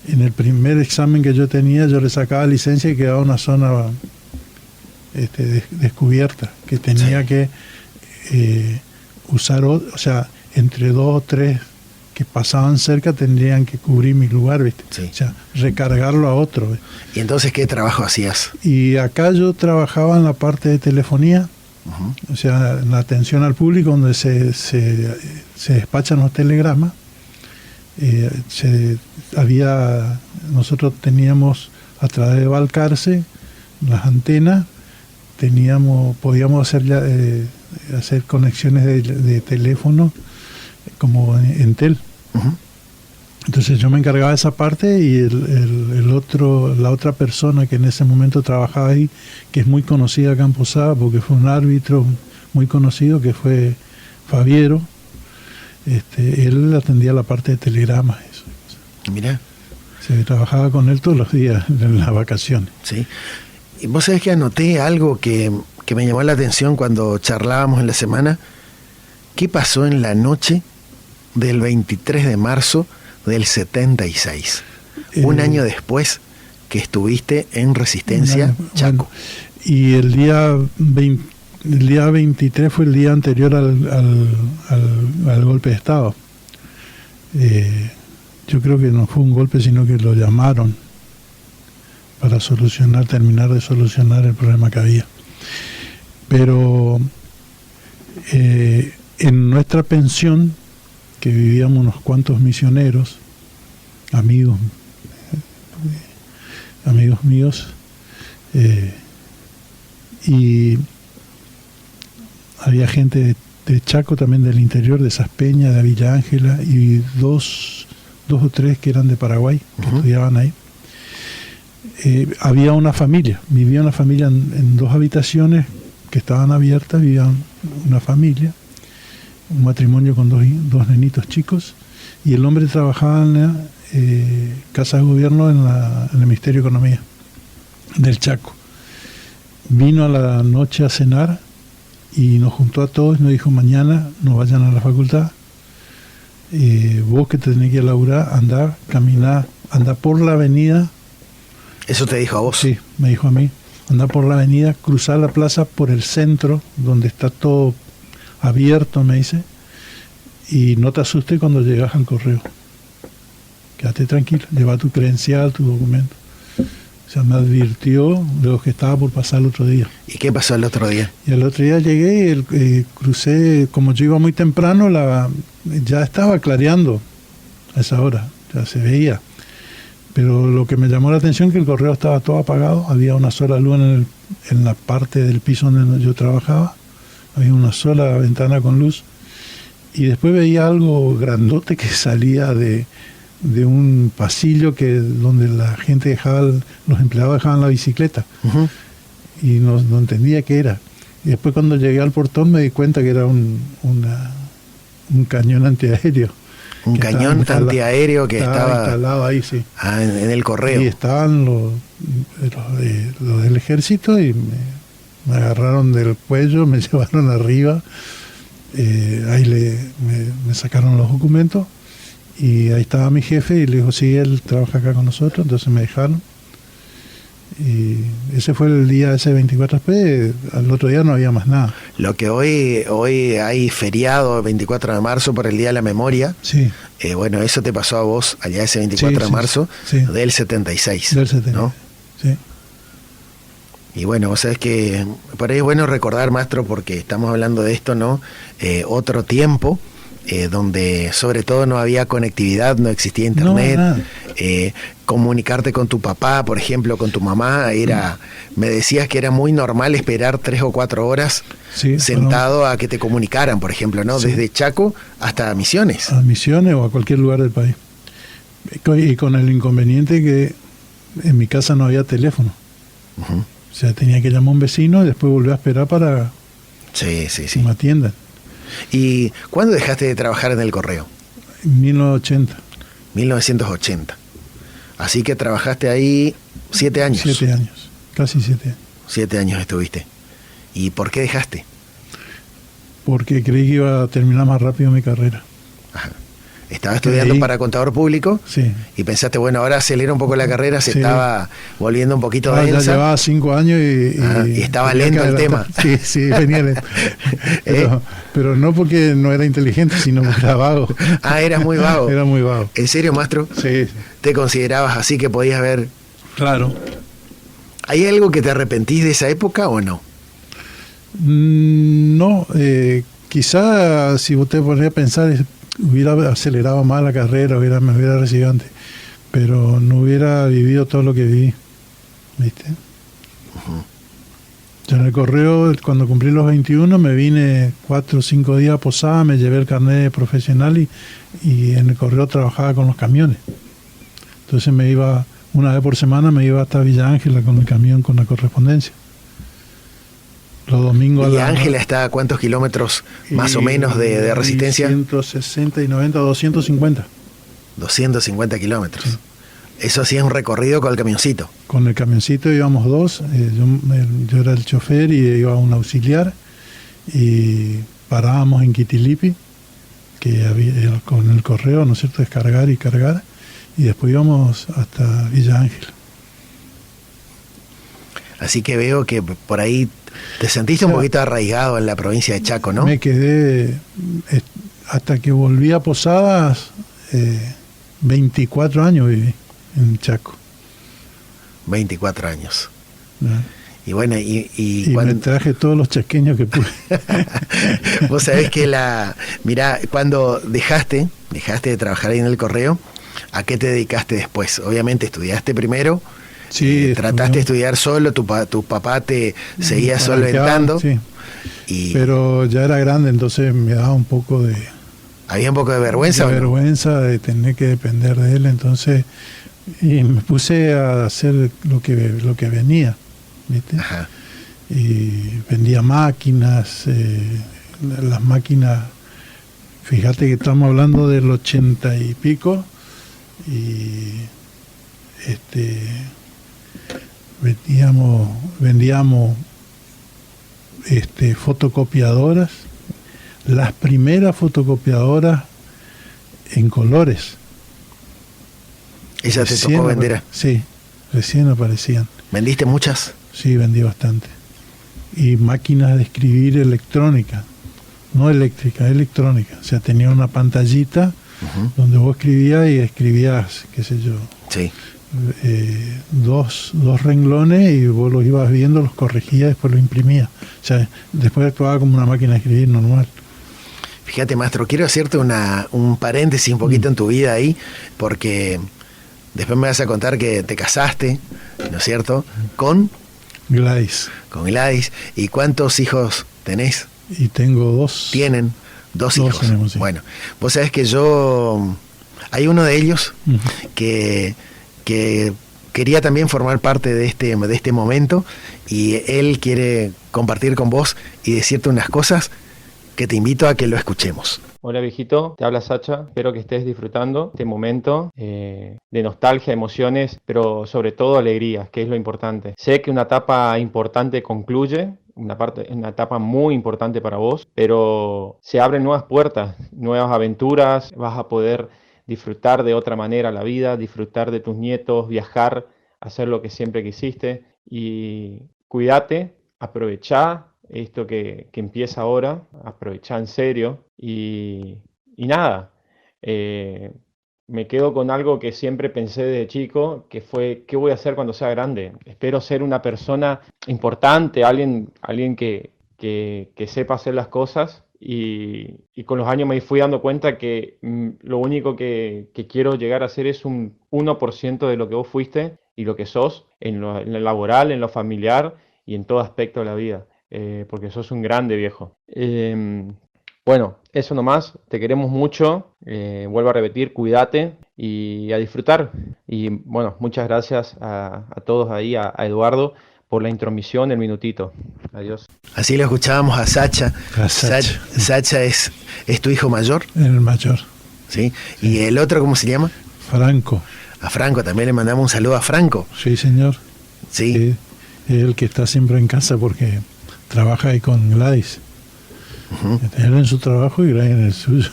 B: en el primer examen que yo tenía, yo le sacaba licencia y quedaba una zona descubierta, que tenía que usar, o sea, entre 2 o 3 que pasaban cerca tendrían que cubrir mi lugar, ¿viste?
A: Sí.
B: O sea, recargarlo a otro, ¿viste?
A: ¿Y entonces qué trabajo hacías?
B: Y acá yo trabajaba en la parte de telefonía, o sea, en la atención al público, donde se despachan los telegramas. Nosotros teníamos, a través de Balcarce, las antenas, podíamos hacer conexiones de teléfono como Entel. Entonces yo me encargaba de esa parte, y la otra persona que en ese momento trabajaba ahí, que es muy conocida acá en Posada porque fue un árbitro muy conocido, que fue Fabiero, él atendía la parte de telegramas. Eso.
A: Mirá.
B: Se trabajaba con él todos los días en las vacaciones.
A: Sí. Y vos sabés que anoté algo que me llamó la atención cuando charlábamos en la semana. ¿Qué pasó en la noche del 23 de marzo del 76? Un año después que estuviste en Resistencia, Chaco.
B: Bueno, y el día 23 fue el día anterior al golpe de Estado. Yo creo que no fue un golpe, sino que lo llamaron para terminar de solucionar el problema que había. Pero en nuestra pensión, que vivíamos unos cuantos misioneros, amigos míos, y había gente de Chaco, también del interior, de Saspeña, de Villa Ángela, y dos o tres que eran de Paraguay, que estudiaban ahí. Vivía una familia en 2 habitaciones que estaban abiertas, vivía una familia, un matrimonio con dos nenitos chicos, y el hombre trabajaba en la Casa de Gobierno en el Ministerio de Economía del Chaco. Vino a la noche a cenar y nos juntó a todos y nos dijo: mañana no vayan a la facultad, vos que te tenés que ir a laburar, andá por la avenida.
A: ¿Eso te dijo a vos?
B: Sí, me dijo a mí. Andá por la avenida, cruzar la plaza por el centro, donde está todo abierto, me dice, y no te asustes cuando llegas al correo. Quédate tranquilo, lleva tu credencial, tu documento. O sea, me advirtió de lo que estaba por pasar el otro día.
A: ¿Y qué pasó el otro día?
B: Y el otro día llegué y crucé, como yo iba muy temprano, ya estaba clareando a esa hora, ya se veía. Pero lo que me llamó la atención es que el correo estaba todo apagado, había una sola luz en la parte del piso donde yo trabajaba, había una sola ventana con luz, y después veía algo grandote que salía de un pasillo donde la gente los empleados dejaban la bicicleta, y no entendía qué era. Y después cuando llegué al portón me di cuenta que era un cañón antiaéreo.
A: Un cañón antiaéreo que estaba
B: instalado ahí, sí.
A: En el correo.
B: Y estaban los del ejército y me agarraron del cuello, me llevaron arriba, ahí me sacaron los documentos y ahí estaba mi jefe y le dijo, sí, él trabaja acá con nosotros, entonces me dejaron. Y ese fue el día ese 24, después al otro día no había más nada.
A: Lo que hoy hay feriado 24 de marzo por el Día de la Memoria.
B: Sí.
A: Bueno, eso te pasó a vos allá ese 24 de marzo del 76.
B: Del 76, ¿no? Sí.
A: Y bueno, vos sabés que por ahí es bueno recordar, maestro, porque estamos hablando de esto, ¿no? Otro tiempo. Donde sobre todo no había conectividad, no existía internet, comunicarte con tu papá, por ejemplo, con tu mamá, me decías que era muy normal esperar 3 o 4 horas sentado a que te comunicaran, por ejemplo, ¿no? Sí. Desde Chaco hasta Misiones.
B: A Misiones o a cualquier lugar del país. Y con el inconveniente que en mi casa no había teléfono. O sea, tenía que llamar a un vecino y después volver a esperar para que me atiendan.
A: ¿Y cuándo dejaste de trabajar en el correo?
B: En 1980.
A: 1980. Así que trabajaste ahí 7 años.
B: 7 años, casi 7 años.
A: 7 años estuviste. ¿Y por qué dejaste?
B: Porque creí que iba a terminar más rápido mi carrera.
A: Ajá. Estaba estudiando para contador público y pensaste, bueno, ahora acelera un poco la carrera, se estaba volviendo un poquito densa.
B: Ya llevaba 5 años
A: y estaba lento el tema.
B: Sí, venía lento. Pero no porque no era inteligente, sino porque era vago.
A: Eras muy vago.
B: Era muy vago.
A: ¿En serio, maestro?
B: Sí.
A: ¿Te considerabas así que podías ver?
B: Claro.
A: ¿Hay algo que te arrepentís de esa época o no?
B: No, quizá si usted ponía a pensar, hubiera acelerado más la carrera, me hubiera recibido antes, pero no hubiera vivido todo lo que viví, ¿viste? Yo en el correo, cuando cumplí los 21, me vine 4 o 5 días a Posada, me llevé el carnet profesional y en el correo trabajaba con los camiones. Entonces me iba, una vez por semana me iba hasta Villa Ángela con el camión, con la correspondencia. Los domingos.
A: ¿Villa Ángela está a cuántos kilómetros más o menos de resistencia?
B: 160 y 90, 250.
A: 250 kilómetros. Sí. Eso hacía un recorrido con el camioncito.
B: Con el camioncito íbamos 2, yo era el chofer y iba un auxiliar, y parábamos en Quitilipi, que había con el correo, ¿no es cierto?, descargar y cargar, y después íbamos hasta Villa Ángela.
A: Así que veo que por ahí te sentiste un poquito arraigado en la provincia de Chaco, ¿no?
B: Me quedé, hasta que volví a Posadas, 24 años viví en Chaco.
A: 24 años.
B: ¿No?
A: Y bueno,
B: y me traje todos los chaqueños que pude.
A: Vos sabés que mirá, cuando dejaste de trabajar ahí en el correo, ¿a qué te dedicaste después? Obviamente estudiaste primero.
B: Sí,
A: trataste de estudiar solo, tu papá te seguía solventando.
B: Sí. Pero ya era grande, entonces me daba un poco de...
A: ¿Había un poco de vergüenza?
B: De vergüenza de tener que depender de él, entonces y me puse a hacer lo que venía, ¿viste?
A: Ajá.
B: Y vendía máquinas, las máquinas, fíjate que estamos hablando del 80 y pico, y vendíamos fotocopiadoras, las primeras fotocopiadoras en colores.
A: ¿Esa te tocó vender?
B: Sí, recién aparecían.
A: ¿Vendiste muchas?
B: Sí, vendí bastante. Y máquinas de escribir electrónica, no eléctrica, electrónica. O sea, tenía una pantallita donde vos escribías y escribías, qué sé yo,
A: sí.
B: Dos renglones y vos los ibas viendo, los corregías, después los imprimías. O sea, después actuaba como una máquina de escribir normal.
A: Fíjate, maestro, quiero hacerte un paréntesis un poquito en tu vida ahí, porque Después me vas a contar que te casaste, ¿no es cierto? Con
B: Gladys.
A: ¿Y cuántos hijos tenés?
B: Y tengo 2.
A: Tienen 2 hijos.
B: Tenemos, sí.
A: Bueno, vos sabés que hay uno de ellos que quería también formar parte de este momento, y él quiere compartir con vos y decirte unas cosas que te invito a que lo escuchemos.
C: Hola viejito, te habla Sacha, espero que estés disfrutando este momento de nostalgia, emociones, pero sobre todo alegría, que es lo importante. Sé que una etapa importante concluye, una etapa muy importante para vos, pero se abren nuevas puertas, nuevas aventuras, vas a poder disfrutar de otra manera la vida, disfrutar de tus nietos, viajar, hacer lo que siempre quisiste, y cuídate, aprovechá esto que empieza ahora, aprovechá en serio, y nada, me quedo con algo que siempre pensé desde chico, que fue: ¿qué voy a hacer cuando sea grande? Espero ser una persona importante, alguien que sepa hacer las cosas, y con los años me fui dando cuenta que lo único que quiero llegar a ser es un 1% de lo que vos fuiste y lo que sos en lo laboral, en lo familiar y en todo aspecto de la vida, porque sos un grande, viejo. Bueno, eso nomás, te queremos mucho, vuelvo a repetir, cuídate y a disfrutar. Y bueno, muchas gracias a todos ahí, a Eduardo, por la intromisión, el minutito. Adiós.
A: Así lo escuchábamos a Sacha. Sacha es tu hijo mayor.
B: El mayor.
A: ¿Sí? ¿Y el otro cómo se llama?
B: Franco.
A: A Franco, también le mandamos un saludo a Franco.
B: Sí, señor.
A: Sí.
B: Es el que está siempre en casa porque trabaja ahí con Gladys. Él en su trabajo y Gladys en el suyo.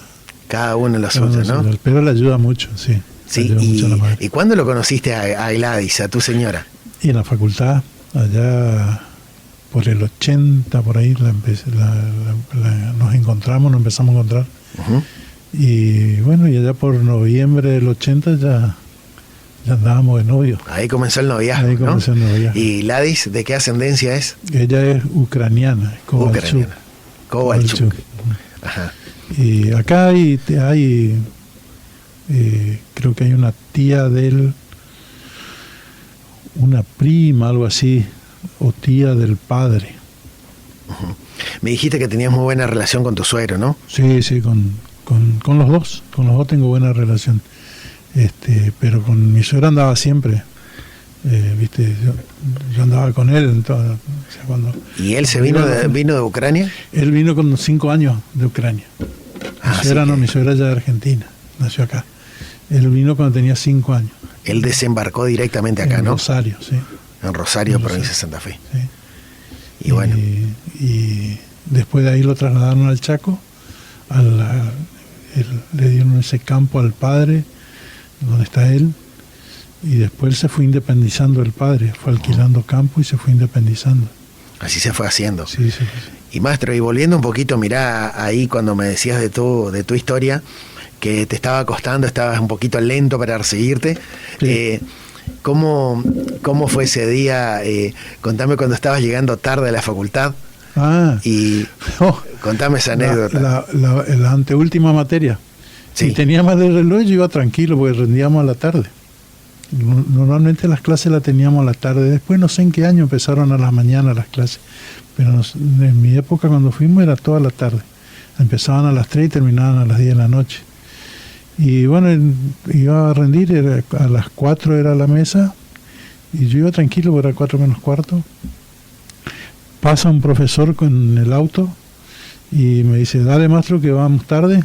A: Cada uno en lo suyo, ¿no?
B: Pero le ayuda mucho, sí.
A: Sí,
B: mucho a la madre.
A: ¿Y cuándo lo conociste a Gladys, a tu señora?
B: Y en la facultad, allá por el 80, por ahí nos encontramos, nos empezamos a encontrar. Y bueno, y allá por noviembre del 80 ya andábamos de novio.
A: Ahí comenzó el noviazgo,
B: Ahí comenzó el noviazgo.
A: ¿Y Gladys de qué ascendencia es?
B: Ella es ucraniana,
A: Kovalchuk. Ajá.
B: Y acá hay creo que hay una tía de él, una prima, algo así, o tía del padre.
A: Me dijiste que tenías muy buena relación con tu suegro, ¿no?
B: Sí, con los dos. Con los dos tengo buena relación. Pero con mi suegro andaba siempre. ¿Viste? Yo andaba con él.
A: ¿Y él vino de Ucrania?
B: Él vino con 5 años de Ucrania. Mi suegra ya de Argentina, nació acá. Él vino cuando tenía 5 años.
A: Él desembarcó directamente acá, ¿no?
B: En Rosario, sí.
A: En Rosario, provincia de Santa Fe.
B: Sí.
A: Y bueno.
B: Y después de ahí lo trasladaron al Chaco. Le dieron ese campo al padre, donde está él. Y después él se fue independizando el padre. Fue alquilando campo y se fue independizando.
A: Así se fue haciendo.
B: Sí.
A: Y maestro, y volviendo un poquito, mirá ahí cuando me decías de tu historia, que te estaba costando, estabas un poquito lento para seguirte. Sí. ¿Cómo fue ese día? Contame cuando estabas llegando tarde a la facultad. Y contame esa anécdota.
B: La anteúltima materia.
A: Sí.
B: Y tenía más de reloj, yo iba tranquilo porque rendíamos a la tarde. Normalmente las clases las teníamos a la tarde. Después no sé en qué año empezaron a la mañana las clases. Pero en mi época cuando fuimos era toda la tarde. Empezaban a las 3 y terminaban a las 10 de la noche. Y bueno, iba a rendir, a las 4 era la mesa, y yo iba tranquilo, porque era 4 menos cuarto. Pasa un profesor con el auto y me dice: dale maestro que vamos tarde.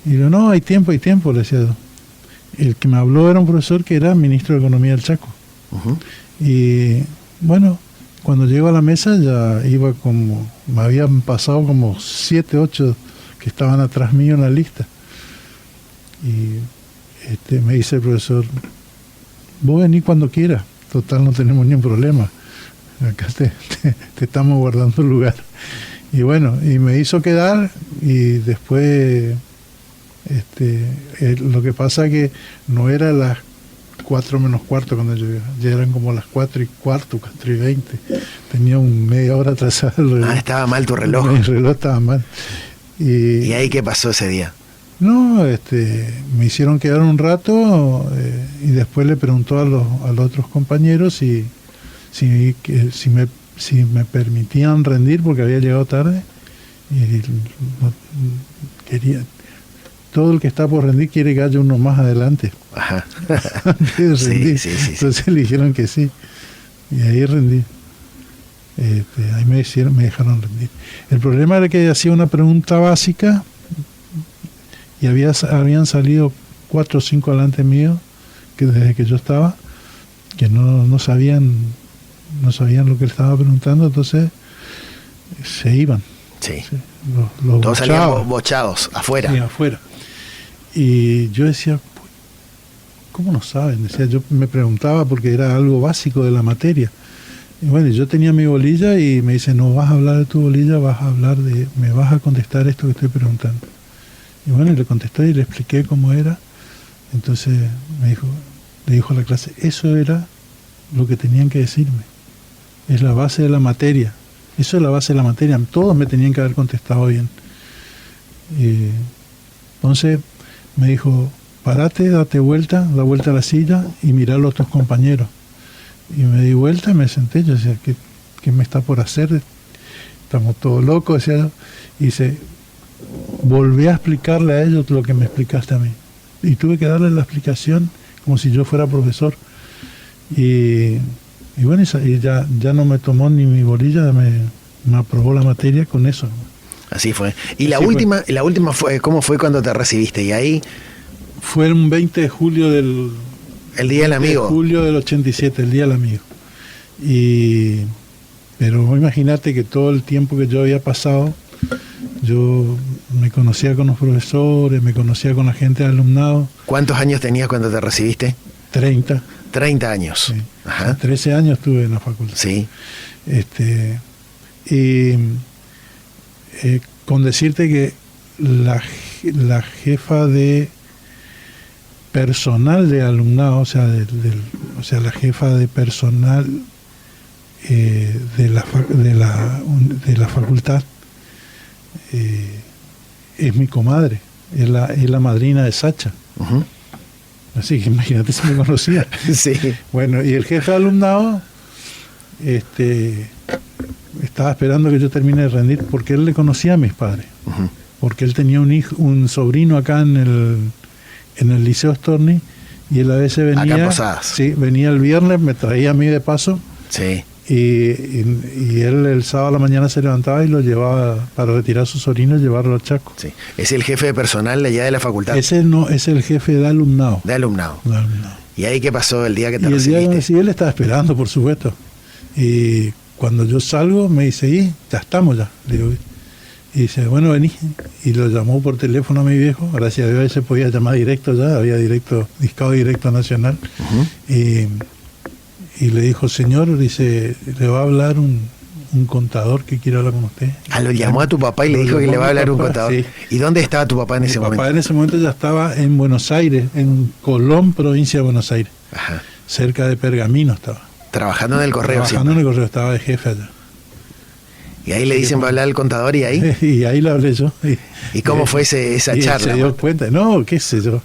B: Y yo: no, hay tiempo, le decía yo. El que me habló era un profesor que era ministro de Economía del Chaco. Y bueno, cuando llego a la mesa ya iba me habían pasado como 7, 8 que estaban atrás mío en la lista. Y me dice el profesor: vos venís cuando quieras, total no tenemos ningún problema, acá te estamos guardando el lugar. Y bueno, y me hizo quedar, y después lo que pasa que no era las 4 menos cuarto cuando yo iba, ya eran como las 4 y cuarto, 4 y 20, tenía media hora atrasado el reloj.
A: Estaba mal tu reloj.
B: Mi reloj estaba mal.
A: ¿Y ahí qué pasó ese día?
B: No, me hicieron quedar un rato y después le preguntó a los otros compañeros si me permitían rendir porque había llegado tarde y no, quería. Todo el que está por rendir quiere que haya uno más adelante.
A: Ajá.
B: Antes de rendir.
A: Sí.
B: Entonces le dijeron que sí. Y ahí rendí. Ahí me dejaron rendir. El problema era que hacía una pregunta básica y habían salido 4 o 5 delante mío, que desde que yo estaba, que no sabían lo que le estaba preguntando, entonces se iban.
A: Sí.
B: Los
A: todos salían
B: bochaban.
A: bochados, afuera.
B: Sí, afuera. Y yo decía, ¿cómo no saben? Decía, yo me preguntaba porque era algo básico de la materia. Y bueno, yo tenía mi bolilla y me dice, no vas a hablar de tu bolilla, me vas a contestar esto que estoy preguntando. Y bueno, le contesté y le expliqué cómo era. Entonces le dijo a la clase, eso era lo que tenían que decirme. Es la base de la materia. Eso es la base de la materia. Todos me tenían que haber contestado bien. Entonces me dijo, parate, da vuelta a la silla y mirá a los otros compañeros. Y me di vuelta y me senté. Yo decía, ¿qué me está por hacer? Estamos todos locos, decía yo. Y volví a explicarle a ellos lo que me explicaste a mí. Y tuve que darle la explicación como si yo fuera profesor. Y bueno, y ya no me tomó ni mi bolilla, me aprobó la materia con eso.
A: Así fue. Y la última fue, ¿cómo fue cuando te recibiste? Y ahí
B: fue un 20 de julio del...
A: El Día del Amigo.
B: De julio del 87, el Día del Amigo. Pero imagínate que todo el tiempo que yo había pasado, yo me conocía con los profesores, me conocía con la gente del alumnado.
A: ¿Cuántos años tenías cuando te recibiste?
B: 30.
A: 30 años.
B: Sí.
A: Ajá.
B: 13 años estuve en la facultad.
A: Sí.
B: Con decirte que la jefa de personal de alumnado, o sea, la jefa de personal de la facultad es mi comadre, es la madrina de Sacha.
A: Uh-huh.
B: Así que imagínate si me conocía.
A: Sí.
B: Bueno, y el jefe de alumnado estaba esperando que yo termine de rendir porque él le conocía a mis padres.
A: Uh-huh.
B: Porque él tenía un sobrino acá en el Liceo Storni y él a veces venía.
A: Acá en Posadas.
B: Sí, venía el viernes, me traía a mí de paso.
A: Sí.
B: Y él el sábado a la mañana se levantaba y lo llevaba para retirar a su sobrino y llevarlo al Chaco.
A: Sí. ¿Es el jefe de personal de allá de la facultad?
B: Ese no, es el jefe de alumnado.
A: De alumnado. ¿Y ahí qué pasó el día que te recibiste?
B: El día que me recibí, él estaba esperando, por supuesto. Y cuando yo salgo, me dice, ya estamos ya. Le digo, y dice, bueno, vení. Y lo llamó por teléfono a mi viejo. Gracias a Dios se podía llamar directo ya, había discado directo nacional. Uh-huh. Y le dijo, señor, dice, le va a hablar un contador que quiere hablar con usted.
A: Lo llamó a tu papá y le dijo que le va a hablar un contador. Sí. ¿Y dónde estaba tu papá en ese momento? Mi papá
B: en ese momento ya estaba en Buenos Aires, en Colón, provincia de Buenos Aires.
A: Ajá.
B: Cerca de Pergamino estaba.
A: Trabajando en el correo.
B: Trabajando en el correo, estaba de jefe allá.
A: Y ahí le dicen, va a hablar al contador y ahí.
B: Y ahí le hablé yo.
A: ¿Y cómo fue esa charla?
B: Se dio cuenta, no, qué sé yo.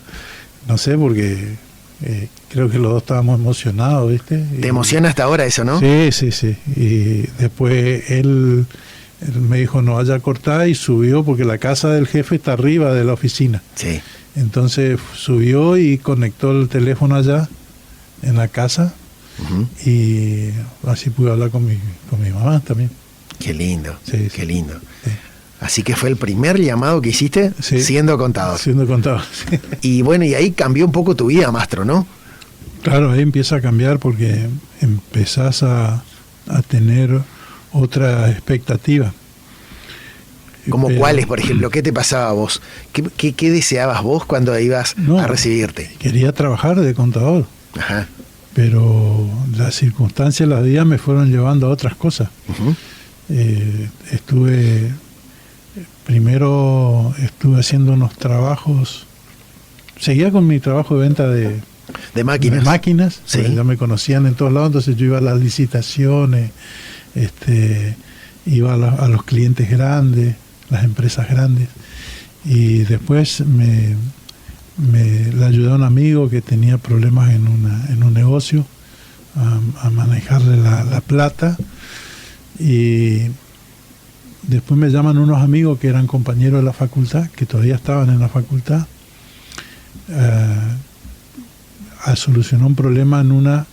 B: No sé, porque creo que los dos estábamos emocionados, ¿viste?
A: ¿Te emociona hasta ahora eso, no?
B: Sí. Y después él me dijo, no vaya a cortar, y subió, porque la casa del jefe está arriba de la oficina.
A: Sí.
B: Entonces subió y conectó el teléfono allá, en la casa, uh-huh. Y así pude hablar con mi mamá también.
A: Qué lindo,
B: sí,
A: qué lindo.
B: Sí.
A: Así que fue el primer llamado que hiciste siendo contador.
B: Siendo contador, sí.
A: Y bueno, y ahí cambió un poco tu vida, Mastro, ¿no?
B: Claro, ahí empieza a cambiar porque empezás a tener otra expectativa.
A: ¿Como cuáles, por ejemplo? ¿Qué te pasaba a vos? ¿Qué deseabas vos cuando ibas a recibirte?
B: Quería trabajar de contador.
A: Ajá.
B: Pero las circunstancias de la vida me fueron llevando a otras cosas.
A: Uh-huh.
B: Primero estuve haciendo unos trabajos, seguía con mi trabajo de venta de máquinas,
A: sí.
B: Ya me conocían en todos lados, entonces yo iba a las licitaciones, iba a los clientes grandes, las empresas grandes, Y después le ayudé a un amigo que tenía problemas en un negocio a manejarle la plata. Y después me llaman unos amigos que eran compañeros de la facultad, que todavía estaban en la facultad, a solucionar un problema en una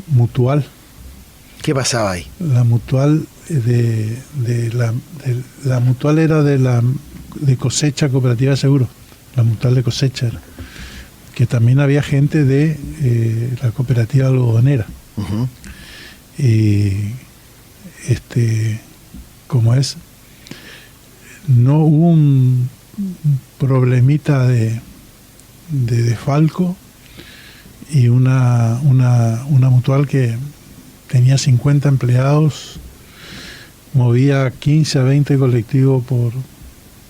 B: mutual.
A: ¿Qué pasaba ahí?
B: La mutual la mutual era de Cosecha Cooperativa de Seguros, la mutual de Cosecha era, que también había gente de la cooperativa algodonera.
A: Uh-huh.
B: Y como es, no hubo un problemita de desfalco, y una mutual que tenía 50 empleados, movía 15 a 20 colectivos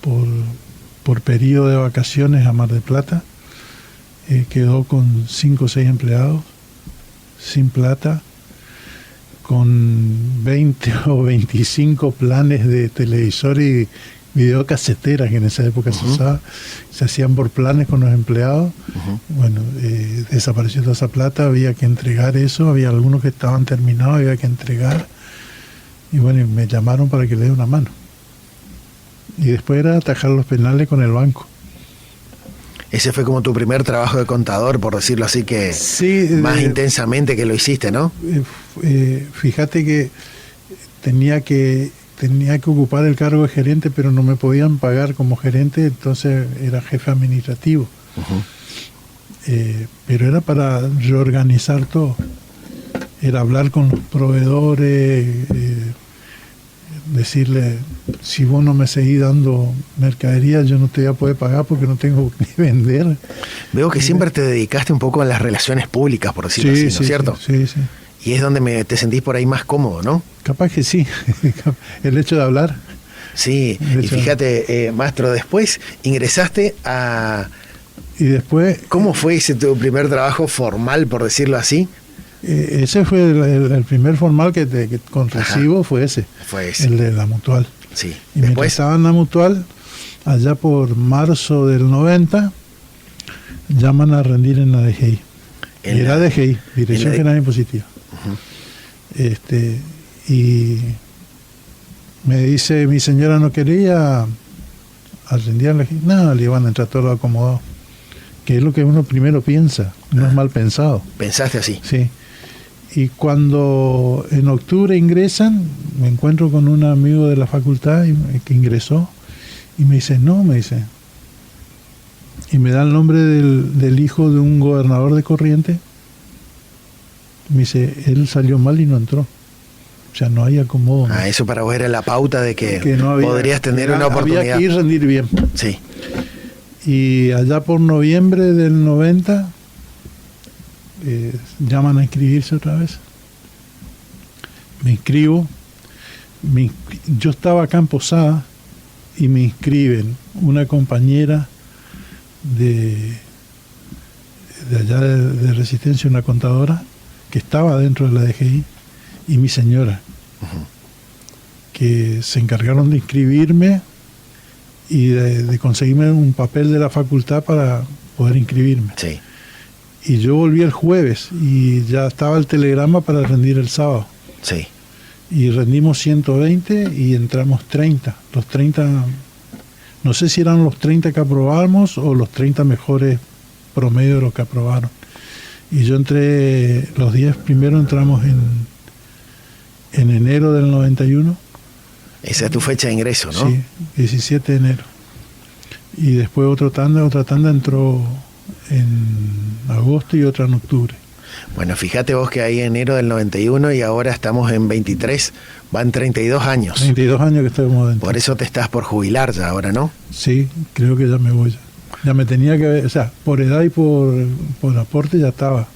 B: por periodo de vacaciones a Mar del Plata, quedó con 5 o 6 empleados, sin plata, con 20 o 25 planes de televisor y videocaseteras que en esa época se usaba, se hacían por planes con los empleados. Bueno, desapareció toda esa plata, había que entregar eso, había algunos que estaban terminados, había que entregar, y bueno, me llamaron para que le dé una mano. Y después era atajar los penales con el banco.
A: Ese fue como tu primer trabajo de contador, por decirlo así, que
B: sí,
A: más intensamente que lo hiciste, ¿no?
B: Fíjate que tenía que ocupar el cargo de gerente, pero no me podían pagar como gerente, entonces era jefe administrativo. Pero era para reorganizar todo. Era hablar con los proveedores, decirle, si vos no me seguís dando mercadería, yo no te voy a poder pagar porque no tengo que vender.
A: Veo que siempre te dedicaste un poco a las relaciones públicas, por decirlo así, ¿no es cierto?
B: Sí.
A: Y es donde te sentís por ahí más cómodo, ¿no?
B: Capaz que sí, el hecho de hablar.
A: Sí, y fíjate, Mastro, después ingresaste a...
B: Y después...
A: ¿Cómo fue ese tu primer trabajo formal, por decirlo así?
B: Ese fue el primer formal que con recibo. Fue ese. El de la mutual.
A: Sí.
B: Y mientras estaba en la mutual, allá por marzo del 90, llaman a rendir en la DGI. Y era DGI, Dirección General Impositiva. Y me dice, mi señora no quería a rendir en la DGI. No, le iban a entrar todos los acomodados. Que es lo que uno primero piensa, no es mal pensado.
A: ¿Pensaste así?
B: Sí. Y cuando en octubre ingresan, me encuentro con un amigo de la facultad que ingresó, y me dice, y me da el nombre del hijo de un gobernador de Corrientes. Me dice, él salió mal y no entró. O sea, no hay acomodo.
A: Eso para vos era la pauta de que
B: no había,
A: podrías tener una oportunidad.
B: Había que ir a rendir bien.
A: Sí.
B: Y allá por noviembre del 90, llaman a inscribirse otra vez. Me inscribo. Yo estaba acá en Posada y me inscriben una compañera de allá de Resistencia, una contadora que estaba dentro de la DGI, y mi señora, que se encargaron de inscribirme y de conseguirme un papel de la facultad para poder inscribirme.
A: Sí.
B: Y yo volví el jueves y ya estaba el telegrama para rendir el sábado.
A: Sí.
B: Y rendimos 120 y entramos 30. Los 30, no sé si eran los 30 que aprobamos o los 30 mejores promedios de los que aprobaron. Y yo entré, los 10 primero entramos en enero del 91.
A: Esa es tu fecha de ingreso, ¿no?
B: Sí, 17 de enero. Y después otra tanda entró en agosto y otra en octubre.
A: Bueno, fíjate vos que ahí enero del 91 y ahora estamos en 23, van 32 años.
B: 32 años que estamos dentro.
A: Por eso te estás por jubilar ya ahora, ¿no?
B: Sí, creo que ya me voy. Ya me tenía que ver, o sea, por edad y por aporte ya estaba.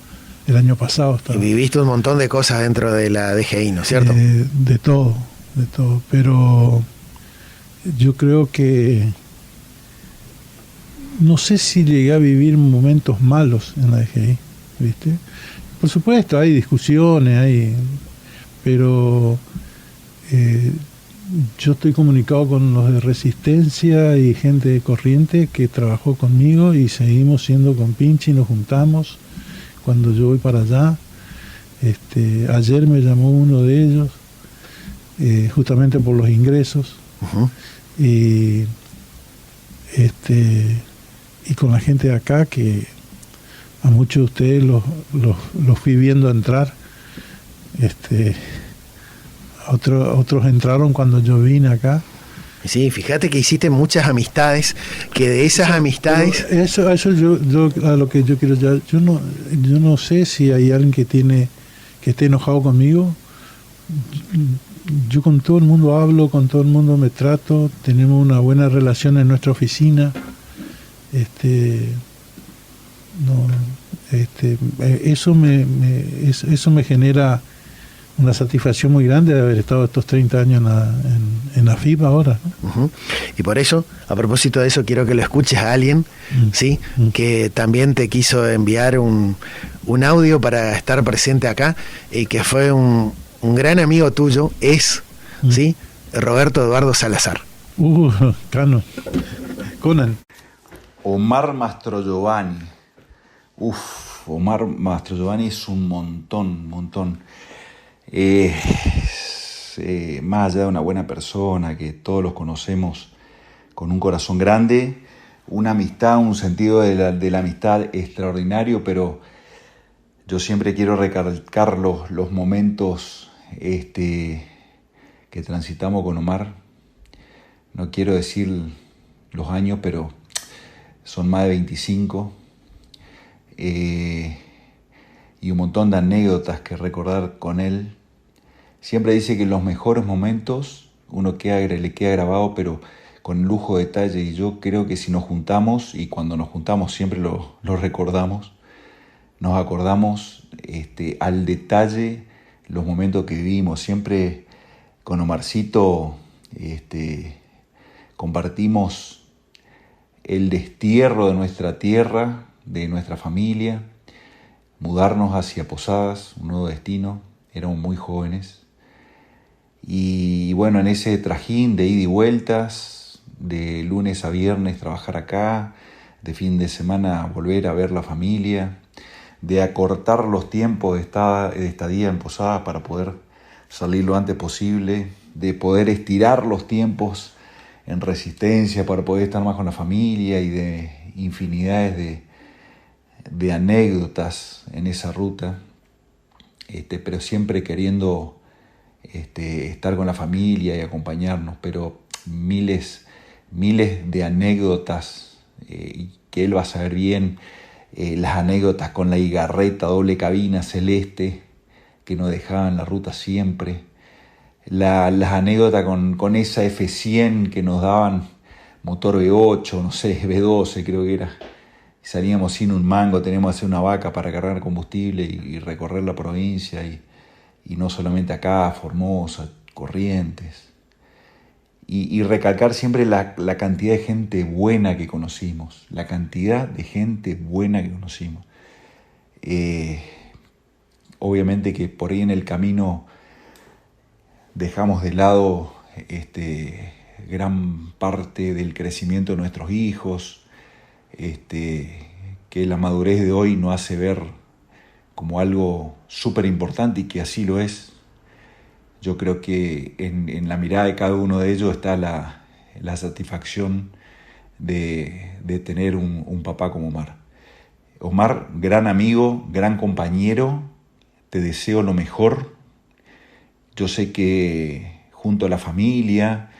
B: El año pasado estaba.
A: Y viviste un montón de cosas dentro de la DGI, ¿no es cierto?
B: De todo. Pero yo creo que no sé si llegué a vivir momentos malos en la DGI, ¿viste? Por supuesto, hay discusiones, pero yo estoy comunicado con los de Resistencia y gente de Corriente que trabajó conmigo y seguimos siendo compinches y nos juntamos cuando yo voy para allá. Ayer me llamó uno de ellos, justamente por los ingresos.
A: Ujú.
B: Y con la gente de acá, que a muchos de ustedes los fui viendo entrar. Otros entraron cuando yo vine acá.
A: Sí, fíjate que hiciste muchas amistades, que de esas amistades...
B: Eso yo a lo que yo quiero ya, yo no sé si hay alguien que esté enojado conmigo. Yo con todo el mundo hablo, con todo el mundo me trato, tenemos una buena relación en nuestra oficina. Eso me genera una satisfacción muy grande de haber estado estos 30 años en la FIP ahora, ¿no?
A: Ujú. Y por eso, a propósito de eso, quiero que lo escuches a alguien, ¿sí? Que también te quiso enviar un audio para estar presente acá, y que fue un gran amigo tuyo, ¿sí? Roberto Eduardo Salazar.
B: Cano. Conan.
D: Omar Mastrogiovanni. Omar Mastrogiovanni es un montón. Más allá de una buena persona, que todos los conocemos con un corazón grande, una amistad, un sentido de la amistad extraordinario, pero yo siempre quiero recalcar los momentos que transitamos con Omar. No quiero decir los años, pero son más de 25. Y un montón de anécdotas que recordar con él. Siempre dice que en los mejores momentos uno le queda grabado, pero con lujo de detalle. Y yo creo que si nos juntamos, y cuando nos juntamos siempre lo recordamos, nos acordamos al detalle los momentos que vivimos. Siempre con Omarcito compartimos el destierro de nuestra tierra, de nuestra familia, mudarnos hacia Posadas, un nuevo destino. Éramos muy jóvenes. Y bueno, en ese trajín de ida y vueltas, de lunes a viernes trabajar acá, de fin de semana volver a ver la familia, de acortar los tiempos de estadía en Posadas para poder salir lo antes posible, de poder estirar los tiempos en Resistencia para poder estar más con la familia, y de infinidades de anécdotas en esa ruta, pero siempre queriendo estar con la familia y acompañarnos, pero miles de anécdotas que él va a saber bien, las anécdotas con la higarreta doble cabina celeste que nos dejaban la ruta siempre, las anécdotas con esa F100 que nos daban, motor V8, no sé, V12 creo que era. Salíamos sin un mango, teníamos que hacer una vaca para cargar combustible y recorrer la provincia, y no solamente acá, Formosa, Corrientes. Y recalcar siempre la cantidad de gente buena que conocimos, Obviamente que por ahí en el camino dejamos de lado gran parte del crecimiento de nuestros hijos, que la madurez de hoy nos hace ver como algo súper importante, y que así lo es. Yo creo que en la mirada de cada uno de ellos está la satisfacción de tener un papá como Omar. Omar, gran amigo, gran compañero, te deseo lo mejor. Yo sé que junto a la familia,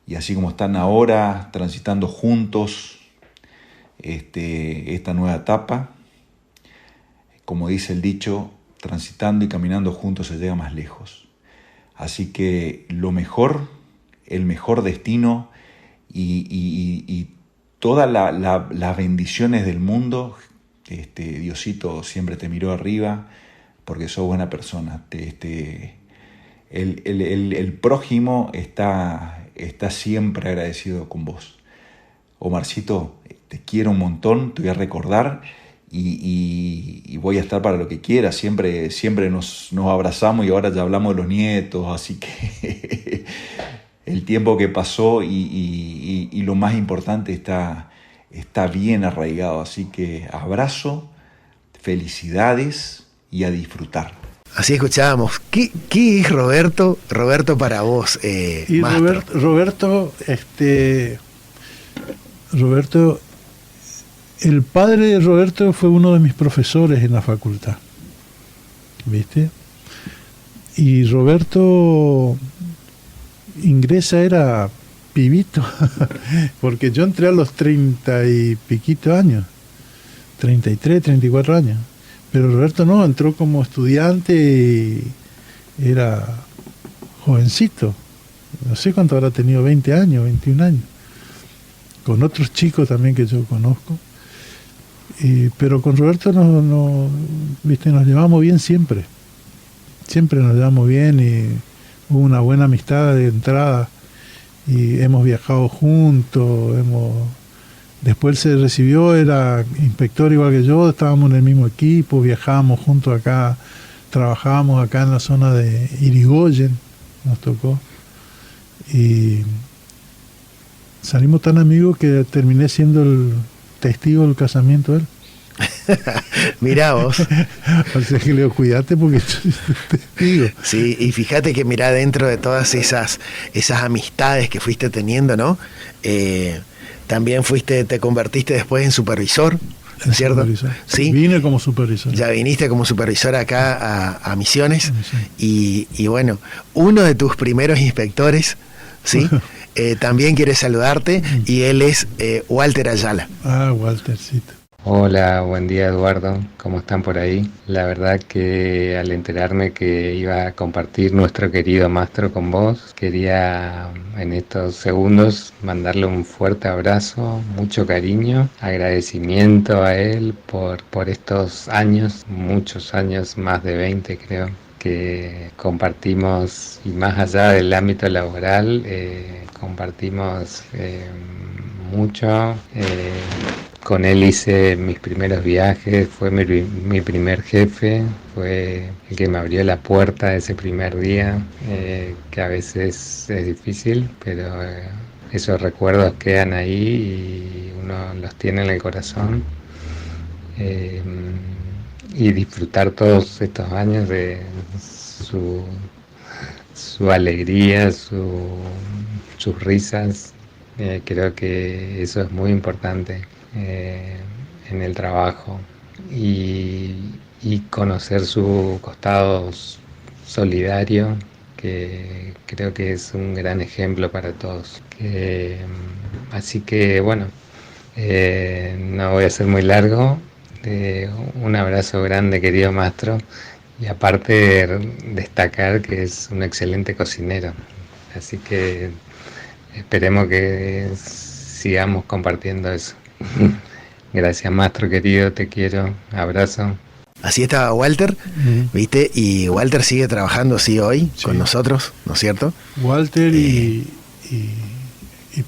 D: y así como están ahora transitando juntos esta nueva etapa, como dice el dicho, transitando y caminando juntos se llega más lejos. Así que lo mejor, el mejor destino y todas las bendiciones del mundo. Diosito siempre te miró arriba porque sos buena persona. El prójimo está siempre agradecido con vos. Omarcito, te quiero un montón, te voy a recordar y voy a estar para lo que quieras. Siempre nos abrazamos, y ahora ya hablamos de los nietos, así que el tiempo que pasó y lo más importante está bien arraigado. Así que abrazo, felicidades y a disfrutar.
A: Así escuchábamos. ¿Qué es Roberto? Roberto para vos,
B: y
A: Mastro.
B: Roberto, el padre de Roberto fue uno de mis profesores en la facultad, ¿viste? Y Roberto ingresa, era pibito, porque yo entré a los 30 y piquito años, 33, 34 años. Pero Roberto no, entró como estudiante y era jovencito. No sé cuánto habrá tenido, 20 años, 21 años. Con otros chicos también que yo conozco. Pero con Roberto ¿viste? Nos llevamos bien siempre. Siempre nos llevamos bien y hubo una buena amistad de entrada. Y hemos viajado juntos, Después se recibió, era inspector igual que yo, estábamos en el mismo equipo, viajábamos juntos acá, trabajábamos acá en la zona de Irigoyen, nos tocó. Y salimos tan amigos que terminé siendo el testigo del casamiento de él.
A: Mirá vos.
B: O sea que le digo, cuídate porque soy testigo.
A: Sí, y fíjate que mirá, dentro de todas esas amistades que fuiste teniendo, ¿no? También te convertiste después en supervisor, ¿no es cierto?
B: Supervisor.
A: Sí.
B: Vine como supervisor.
A: Ya viniste como supervisor acá a Misiones. Y bueno, uno de tus primeros inspectores, ¿sí? También quiere saludarte y él es Walter Ayala.
B: Ah, Waltercito.
E: Hola, buen día Eduardo, ¿cómo están por ahí? La verdad que al enterarme que iba a compartir nuestro querido Mastro con vos, quería en estos segundos mandarle un fuerte abrazo, mucho cariño, agradecimiento a él por estos años, muchos años, más de 20 creo, que compartimos, y más allá del ámbito laboral, compartimos mucho. Con él hice mis primeros viajes, fue mi primer jefe, fue el que me abrió la puerta ese primer día, que a veces es difícil, pero esos recuerdos quedan ahí y uno los tiene en el corazón. Y disfrutar todos estos años de su alegría, sus risas, creo que eso es muy importante. En el trabajo y conocer su costado solidario, que creo que es un gran ejemplo para todos. Así que bueno, no voy a ser muy largo. Un abrazo grande, querido Mastro, y aparte destacar que es un excelente cocinero, así que esperemos que sigamos compartiendo eso. Gracias, Mastro querido, te quiero, abrazo.
A: Así estaba Walter, ¿viste? Y Walter sigue trabajando, sí, hoy con nosotros, ¿no es cierto?
B: Walter y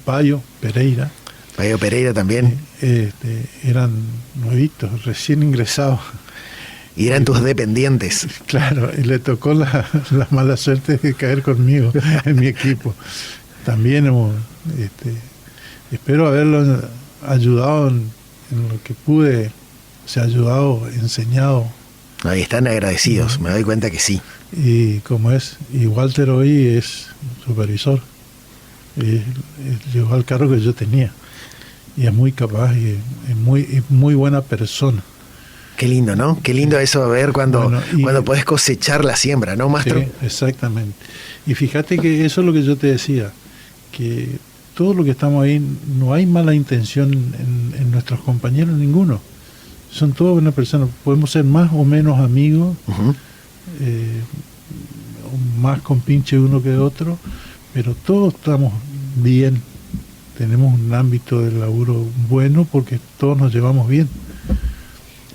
B: Payo Pereira.
A: Payo Pereira también.
B: Eran nuevitos, recién ingresados.
A: Y eran tus dependientes.
B: Claro, y le tocó la mala suerte de caer conmigo en mi equipo. También espero haberlo ayudado en lo que pude, ayudado, enseñado.
A: Ahí están agradecidos, me doy cuenta que sí.
B: Y Walter hoy es supervisor, llegó al cargo que yo tenía, y es muy capaz y es muy buena persona.
A: Qué lindo, ¿no? Qué lindo eso de ver cuando podés cosechar la siembra, ¿no, Mastro?
B: Sí, exactamente. Y fíjate que eso es lo que yo te decía, que todo lo que estamos ahí, no hay mala intención en nuestros compañeros, ninguno. Son todas buenas personas. Podemos ser más o menos amigos, más compinche uno que otro, pero todos estamos bien. Tenemos un ámbito de laburo bueno porque todos nos llevamos bien.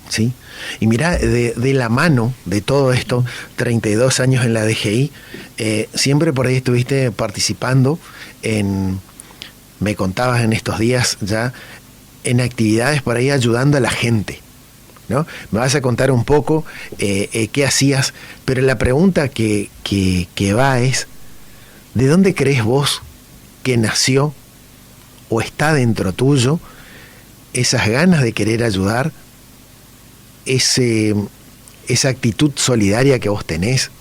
A: Sí, y mira, de la mano de todo esto, 32 años en la DGI, siempre por ahí estuviste participando me contabas en estos días ya, en actividades por ahí ayudando a la gente, ¿no? Me vas a contar un poco qué hacías, pero la pregunta que va es, ¿de dónde crees vos que nació o está dentro tuyo esas ganas de querer ayudar, esa actitud solidaria que vos tenés,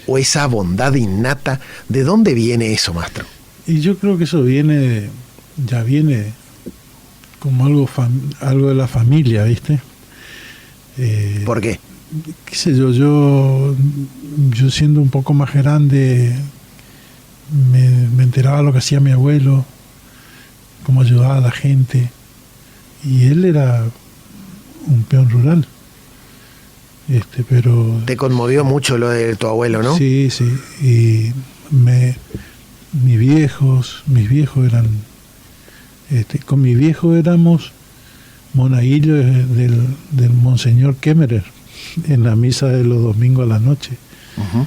A: o esa bondad innata? ¿De dónde viene eso, Mastro?
B: Y yo creo que eso ya viene como algo de la familia, ¿viste?
A: ¿Por qué?
B: Qué sé yo siendo un poco más grande me enteraba lo que hacía mi abuelo, cómo ayudaba a la gente, y él era un peón rural. Pero
A: Te conmovió mucho lo de tu abuelo, ¿no?
B: sí, y mis viejos eran, con mi viejo éramos monaguillos del Monseñor Kemmerer en la misa de los domingos a la noche.
A: Uh-huh.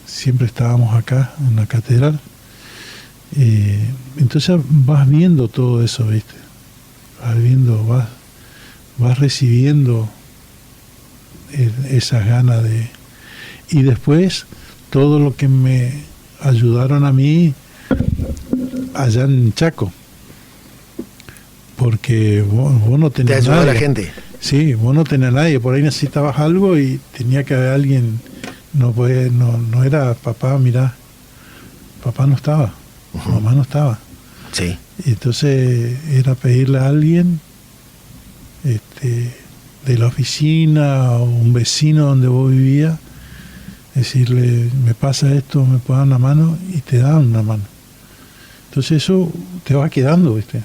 B: Siempre estábamos acá en la catedral. Entonces vas viendo todo eso, ¿viste? Vas recibiendo esas ganas de... Y después todo lo que me ayudaron a mí allá en Chaco, porque vos no tenías
A: ¿Te ayudó
B: nadie.
A: la gente?
B: Sí, vos no tenías nadie, por ahí necesitabas algo y tenía que haber alguien. No era papá, mirá, papá no estaba,
A: Uh-huh.
B: mamá no estaba.
A: Sí.
B: Y entonces era pedirle a alguien de la oficina o un vecino donde vos vivías, decirle, me pasa esto, me puedan una mano, y te dan una mano. Entonces eso te va quedando, ¿viste?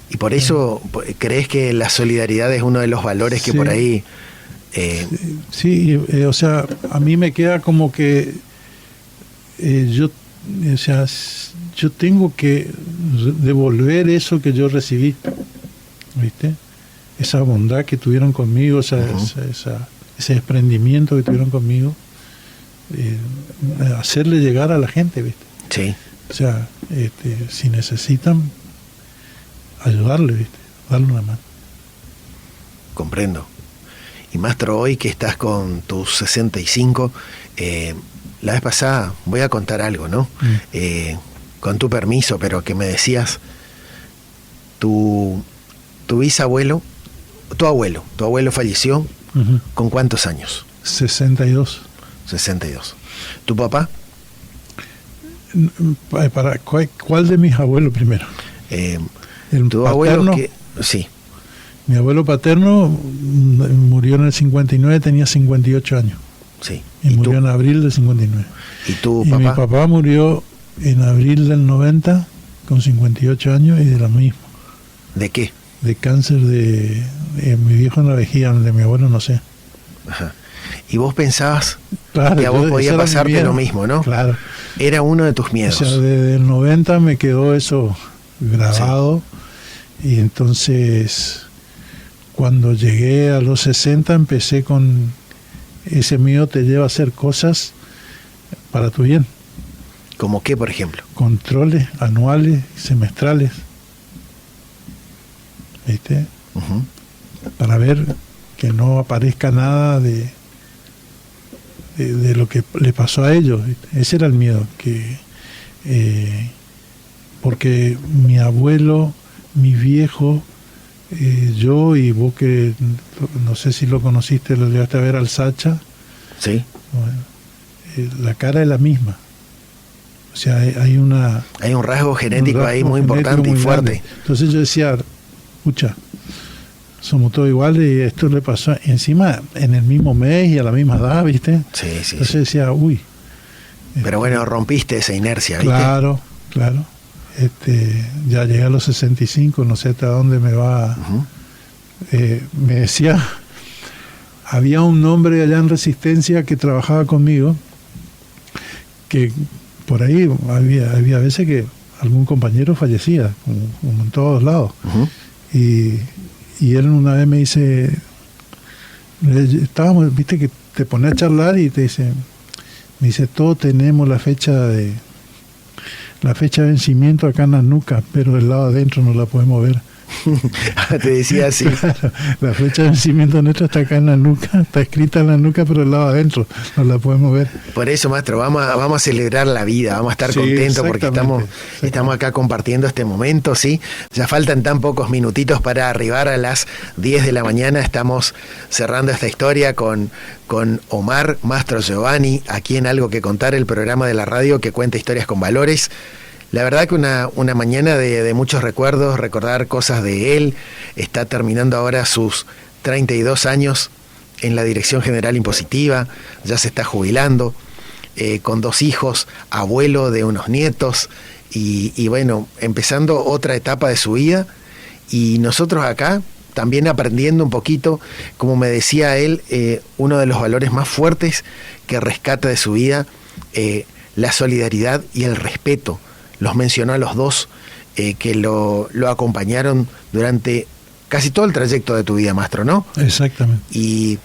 A: Y por eso crees que la solidaridad es uno de los valores que
B: Sí.
A: por ahí...
B: Sí, o sea, a mí me queda como que yo tengo que devolver eso que yo recibí, ¿viste? Esa bondad que tuvieron conmigo, ese desprendimiento que tuvieron conmigo, hacerle llegar a la gente, ¿viste?
A: Sí.
B: O sea, si necesitan, ayudarle, ¿viste? Darle una mano.
A: Comprendo. Y Mastro, hoy que estás con tus 65, la vez pasada voy a contar algo, ¿no? Con tu permiso, pero que me decías, tu bisabuelo, tu abuelo falleció,
B: Uh-huh.
A: ¿con cuántos años?
B: 62.
A: 62. ¿Tu papá?
B: ¿Cuál de mis abuelos primero? El
A: Tu
B: paterno.
A: abuelo que... Sí.
B: Mi abuelo paterno murió en el 59, tenía 58 años.
A: Sí.
B: Y murió
A: tú?
B: en abril del 59.
A: ¿Y tu
B: Y
A: papá?
B: mi papá murió en abril del 90 con 58 años y de lo mismo.
A: ¿De qué?
B: De cáncer de mi viejo en la vejiga, de mi abuelo no sé.
A: Ajá. Y vos pensabas
B: Claro,
A: que a vos podía
B: ese era mi
A: pasarte
B: miedo.
A: lo mismo, ¿no?
B: Claro.
A: Era uno de tus
B: O
A: miedos.
B: sea, desde el 90 me quedó eso grabado. Sí. Y entonces, cuando llegué a los 60, empecé con ese miedo te lleva a hacer cosas para tu bien.
A: ¿Como qué, por ejemplo?
B: Controles anuales, semestrales. ¿Viste?
A: Uh-huh.
B: Para ver que no aparezca nada de lo que le pasó a ellos. Ese era el miedo, porque mi abuelo, mi viejo, yo y vos que no sé si lo conociste, lo llegaste a ver al Sacha,
A: Sí.
B: bueno, la cara es la misma. O sea, hay un
A: rasgo genético ahí
B: rasgo
A: muy
B: genético
A: importante y
B: muy
A: fuerte.
B: grande. Entonces yo decía, escucha, somos todos iguales y esto le pasó encima en el mismo mes y a la misma edad, ¿viste?
A: Sí, sí.
B: Entonces
A: sí.
B: decía, uy.
A: Pero bueno, rompiste esa inercia, ¿viste?
B: Claro. Ya llegué a los 65, no sé hasta dónde me va.
A: Uh-huh.
B: Me decía, había un hombre allá en Resistencia que trabajaba conmigo, que por ahí había veces que algún compañero fallecía, como en todos lados.
A: Uh-huh.
B: Y él una vez me dice, estábamos, viste que te pone a charlar y me dice, todos tenemos la fecha de vencimiento acá en la nuca, pero del lado adentro no la podemos ver.
A: Te decía así.
B: Claro, la fecha de vencimiento nuestra está acá en la nuca, está escrita en la nuca, pero el lado adentro, no la podemos ver.
A: Por eso, maestro, vamos a celebrar la vida, vamos a estar contentos porque estamos acá compartiendo este momento, ¿sí? Ya faltan tan pocos minutitos para arribar a las 10 de la mañana. Estamos cerrando esta historia con Omar Mastro Giovanni, aquí en Algo que Contar, el programa de la radio que cuenta historias con valores. La verdad que una mañana de muchos recuerdos, recordar cosas de él. Está terminando ahora sus 32 años en la Dirección General Impositiva, ya se está jubilando, con 2 hijos, abuelo de unos nietos, y bueno, empezando otra etapa de su vida. Y nosotros acá también aprendiendo un poquito, como me decía él, uno de los valores más fuertes que rescata de su vida, la solidaridad y el respeto. Los mencionó a los dos, que lo acompañaron durante casi todo el trayecto de tu vida, maestro, ¿no?
B: Exactamente.
A: Y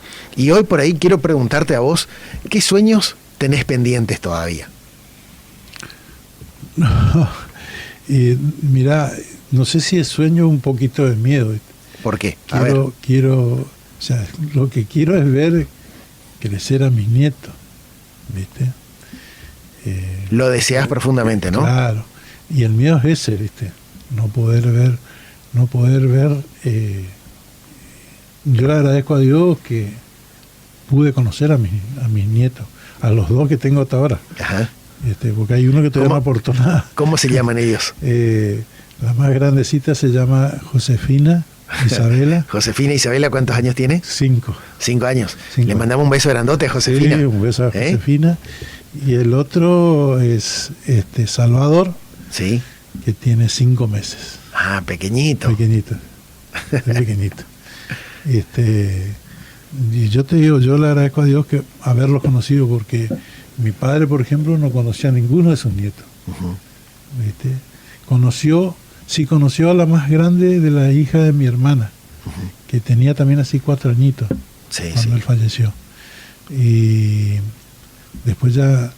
A: hoy por ahí quiero preguntarte a vos, ¿qué sueños tenés pendientes todavía?
B: Y mira, no sé si es sueño o un poquito de miedo.
A: ¿Por qué?
B: O sea, lo que quiero es ver crecer a mis nietos, ¿viste?
A: Lo deseas profundamente, ¿no?
B: Claro, y el miedo es ese, ¿viste? No poder ver. Yo le agradezco a Dios que pude conocer a mis nietos, a los 2 que tengo hasta ahora.
A: Ajá.
B: Porque hay uno que todavía no aportó nada.
A: ¿Cómo se llaman ellos?
B: La más grandecita se llama Josefina Isabela.
A: Josefina Isabela, ¿cuántos años tiene?
B: 5.
A: 5 años.
B: 5.
A: Le mandamos un beso grandote a Josefina.
B: Sí, un beso a Josefina. Y el otro es Salvador,
A: sí,
B: que tiene 5 meses.
A: Ah, pequeñito.
B: Pequeñito. Y yo te digo, yo le agradezco a Dios que haberlos conocido, porque mi padre, por ejemplo, no conocía a ninguno de sus nietos.
A: Uh-huh.
B: ¿Viste? Conoció a la más grande de la hija de mi hermana, uh-huh, que tenía también así 4 añitos, cuando él falleció. Y después ya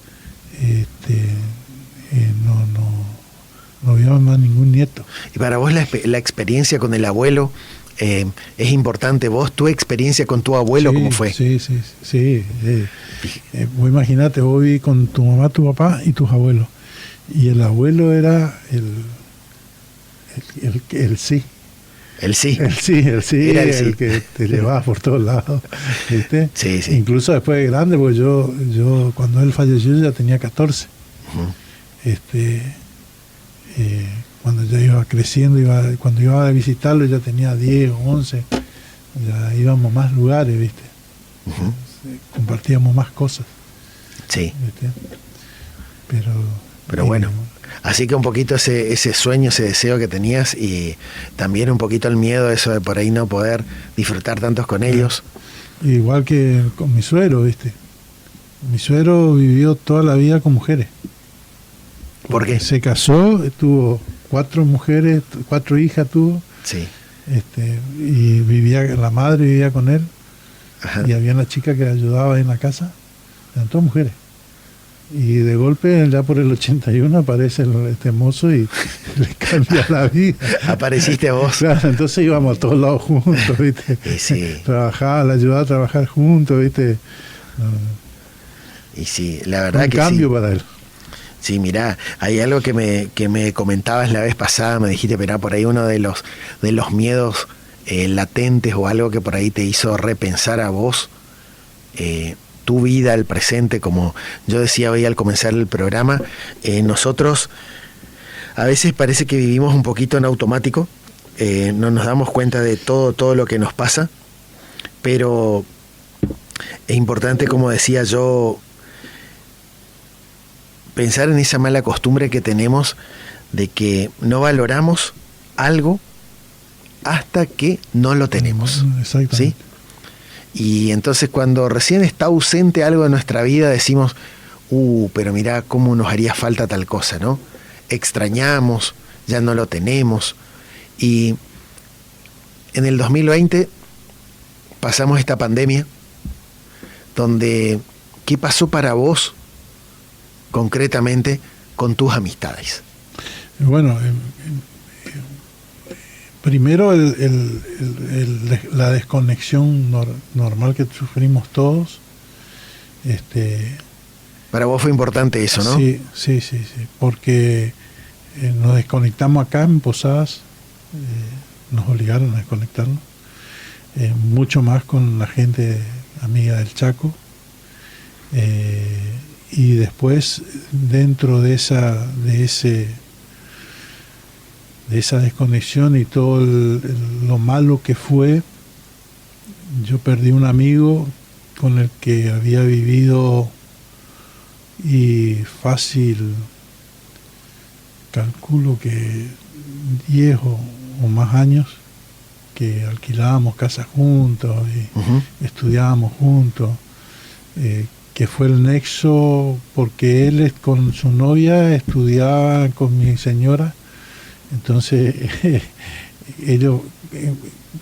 B: no había más ningún nieto.
A: Y para vos la experiencia con el abuelo es importante. ¿Vos, tu experiencia con tu abuelo,
B: sí,
A: cómo fue?
B: Sí. Vos imagínate, vos viví con tu mamá, tu papá y tus abuelos. Y el abuelo era el sí.
A: El sí.
B: Era el que te llevaba por todos lados, ¿viste?
A: Sí.
B: Incluso después de grande, porque yo cuando él falleció ya tenía 14. Uh-huh. Cuando ya iba creciendo, cuando iba a visitarlo ya tenía 10 o 11. Ya íbamos a más lugares, ¿viste? Uh-huh. Compartíamos más cosas.
A: Sí.
B: ¿Viste?
A: Pero bueno. Así que un poquito ese sueño, ese deseo que tenías, y también un poquito el miedo, eso de por ahí no poder disfrutar tantos con ellos.
B: Igual que con mi suegro, ¿viste? Mi suegro vivió toda la vida con mujeres.
A: ¿Por qué?
B: Se casó, tuvo 4 mujeres, 4 hijas tuvo.
A: Sí.
B: Y la madre vivía con él.
A: Ajá.
B: Y había una chica que ayudaba en la casa. Eran todas mujeres. Y de golpe, ya por el 81, aparece este mozo y le cambia la vida.
A: Apareciste vos.
B: Claro, entonces íbamos a todos lados juntos, ¿viste?
A: Sí.
B: Trabajaba, le ayudaba a trabajar juntos, ¿viste?
A: Y sí, la verdad que
B: sí. Un cambio para él.
A: Sí, mirá, hay algo que me comentabas la vez pasada, me dijiste, mirá, por ahí uno de los miedos latentes o algo que por ahí te hizo repensar a vos, tu vida, el presente, como yo decía hoy al comenzar el programa, nosotros a veces parece que vivimos un poquito en automático, no nos damos cuenta de todo lo que nos pasa, pero es importante, como decía yo, pensar en esa mala costumbre que tenemos de que no valoramos algo hasta que no lo tenemos.
B: Exactamente.
A: ¿Sí? Y entonces cuando recién está ausente algo de nuestra vida decimos, pero mirá cómo nos haría falta tal cosa, ¿no? Extrañamos, ya no lo tenemos. Y en el 2020 pasamos esta pandemia donde, ¿qué pasó para vos concretamente con tus amistades?
B: Bueno, primero la desconexión normal que sufrimos todos.
A: Para vos fue importante eso, ¿no?
B: Sí, porque nos desconectamos acá en Posadas, nos obligaron a desconectarnos, mucho más con la gente amiga del Chaco, y después dentro de esa desconexión y todo lo malo que fue, yo perdí un amigo con el que había vivido, y fácil calculo que 10 o más años, que alquilábamos casas juntos y estudiábamos juntos, que fue el nexo, porque él con su novia estudiaba con mi señora. Entonces ellos,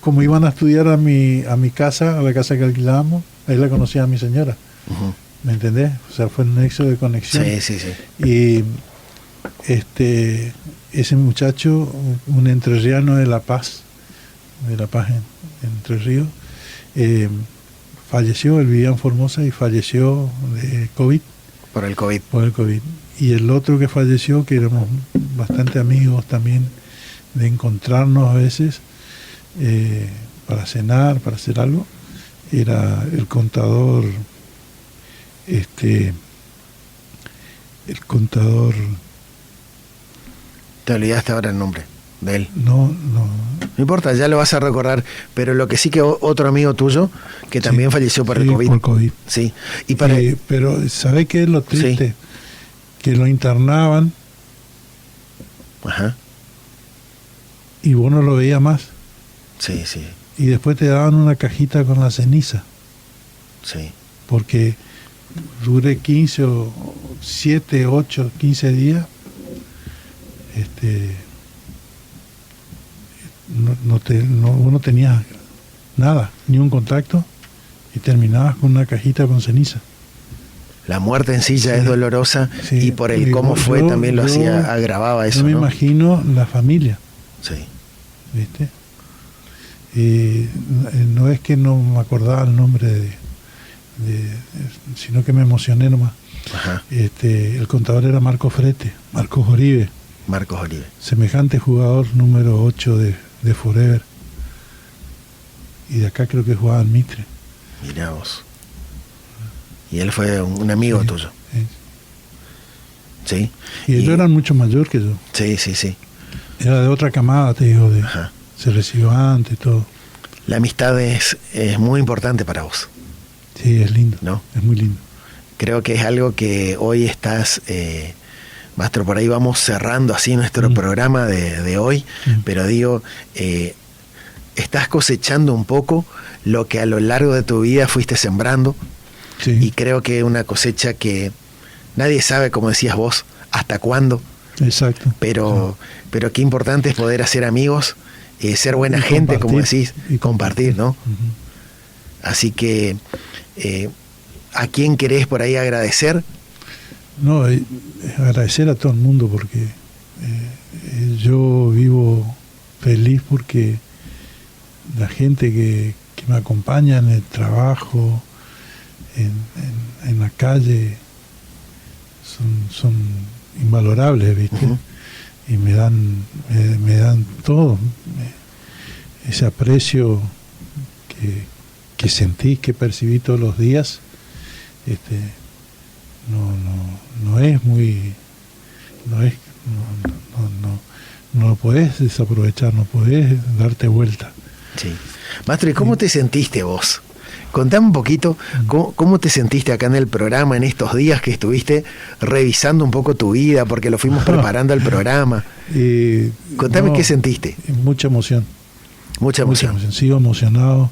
B: como iban a estudiar a mi casa, a la casa que alquilábamos, ahí la conocía a mi señora. ¿Me entendés? O sea, fue un nexo de conexión.
A: Sí.
B: Y ese muchacho, un entrerriano de La Paz en Entre Ríos, falleció. Él vivía en Formosa y falleció de COVID.
A: Por el COVID.
B: Y el otro que falleció, que éramos bastante amigos también, de encontrarnos a veces para cenar, para hacer algo, era el contador,
A: Te olvidaste ahora el nombre de él.
B: No
A: importa, ya lo vas a recordar, pero lo que sí que otro amigo tuyo que también falleció por el COVID.
B: Por COVID.
A: Sí. Y
B: pero ¿sabés qué es lo triste? Sí. Que lo internaban.
A: Ajá.
B: Y vos no lo veías más.
A: Sí.
B: Y después te daban una cajita con la ceniza.
A: Sí.
B: Porque duré 15 o 7, 8, 15 días. Vos no tenías nada, ni un contacto, y terminabas con una cajita con ceniza.
A: La muerte en sí ya es dolorosa, y por el cómo fue también lo hacía, agravaba eso.
B: Yo me imagino la familia.
A: Sí.
B: ¿Viste? No es que no me acordaba el nombre sino que me emocioné nomás.
A: Ajá.
B: El contador era Marcos Oribe. Semejante jugador número 8 de Forever. Y de acá creo que jugaba en Mitre.
A: Mirá vos. Y él fue un amigo tuyo. Sí.
B: Y ellos eran mucho mayor que yo.
A: Sí.
B: Era de otra camada, te digo, se recibió antes y todo.
A: La amistad es muy importante para vos.
B: Sí, es lindo,
A: ¿no?
B: Es muy lindo.
A: Creo que es algo que hoy estás, Mastro, por ahí vamos cerrando así nuestro programa de hoy, pero digo, estás cosechando un poco lo que a lo largo de tu vida fuiste sembrando, y creo que una cosecha que nadie sabe, como decías vos, hasta cuándo.
B: Exacto.
A: Pero qué importante es poder hacer amigos, ser buena gente, como decís, y compartir, ¿no? Así que, ¿a quién querés por ahí agradecer?
B: No, agradecer a todo el mundo, porque yo vivo feliz porque la gente que me acompaña en el trabajo, en la calle, son invalorables, ¿viste? Y me dan todo, ese aprecio que sentí, que percibí todos los días. No lo podés desaprovechar, no podés darte vuelta.
A: Sí. Mastro, ¿y cómo te sentiste vos? Contame un poquito cómo te sentiste acá en el programa en estos días que estuviste revisando un poco tu vida, porque lo fuimos preparando al programa. Contame qué sentiste.
B: Mucha emoción.
A: Mucha emoción.
B: Sigo emocionado.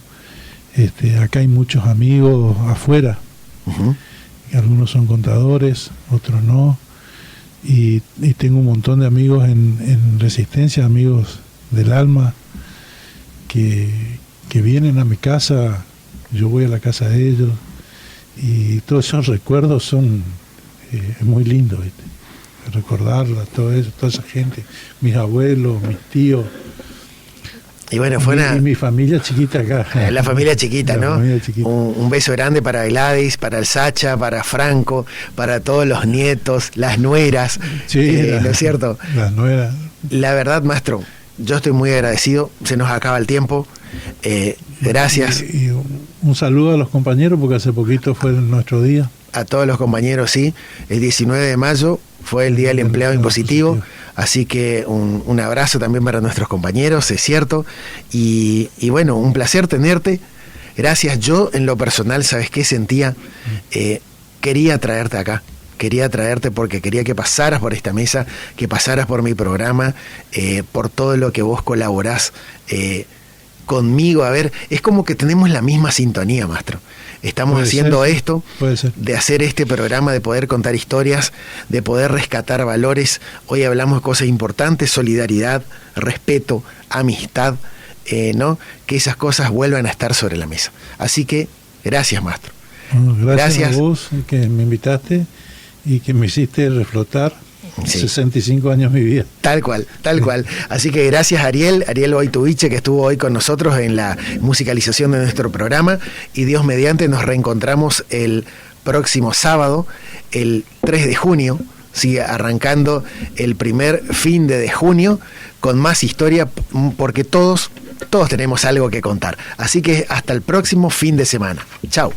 B: Acá hay muchos amigos afuera. Algunos son contadores, otros no. Y tengo un montón de amigos en Resistencia, amigos del alma, que vienen a mi casa. Yo voy a la casa de ellos y todos esos recuerdos son muy lindos, ¿viste? Recordarla, todo eso, toda esa gente, mis abuelos, mis tíos,
A: Y bueno, fue
B: y mi familia chiquita acá.
A: La familia chiquita,
B: La
A: ¿no?
B: familia chiquita.
A: Un beso grande para Gladys, para el Sacha, para Franco, para todos los nietos, las nueras.
B: Sí,
A: ¿no es cierto?
B: Las nueras.
A: La verdad, maestro, yo estoy muy agradecido. Se nos acaba el tiempo. Gracias.
B: Y un saludo a los compañeros, porque hace poquito fue nuestro día.
A: A todos los compañeros, sí. El 19 de mayo fue el Día del Empleado Impositivo. Así que un abrazo también para nuestros compañeros, es cierto. Y bueno, un placer tenerte. Gracias. Yo, en lo personal, ¿sabes qué sentía? Quería traerte acá. Quería traerte porque quería que pasaras por esta mesa, que pasaras por mi programa, por todo lo que vos colaborás conmigo. A ver, es como que tenemos la misma sintonía, maestro. Estamos haciendo esto, de hacer este programa, de poder contar historias, de poder rescatar valores. Hoy hablamos de cosas importantes: solidaridad, respeto, amistad, ¿no? Que esas cosas vuelvan a estar sobre la mesa. Así que, gracias, maestro.
B: Gracias a vos que me invitaste y que me hiciste reflotar. Sí. 65 años mi vida.
A: Tal cual, tal cual. Así que gracias Ariel Boituviche, que estuvo hoy con nosotros en la musicalización de nuestro programa, y Dios mediante nos reencontramos el próximo sábado, el 3 de junio, sigue arrancando el primer fin de junio con más historia, porque todos tenemos algo que contar. Así que hasta el próximo fin de semana. Chao.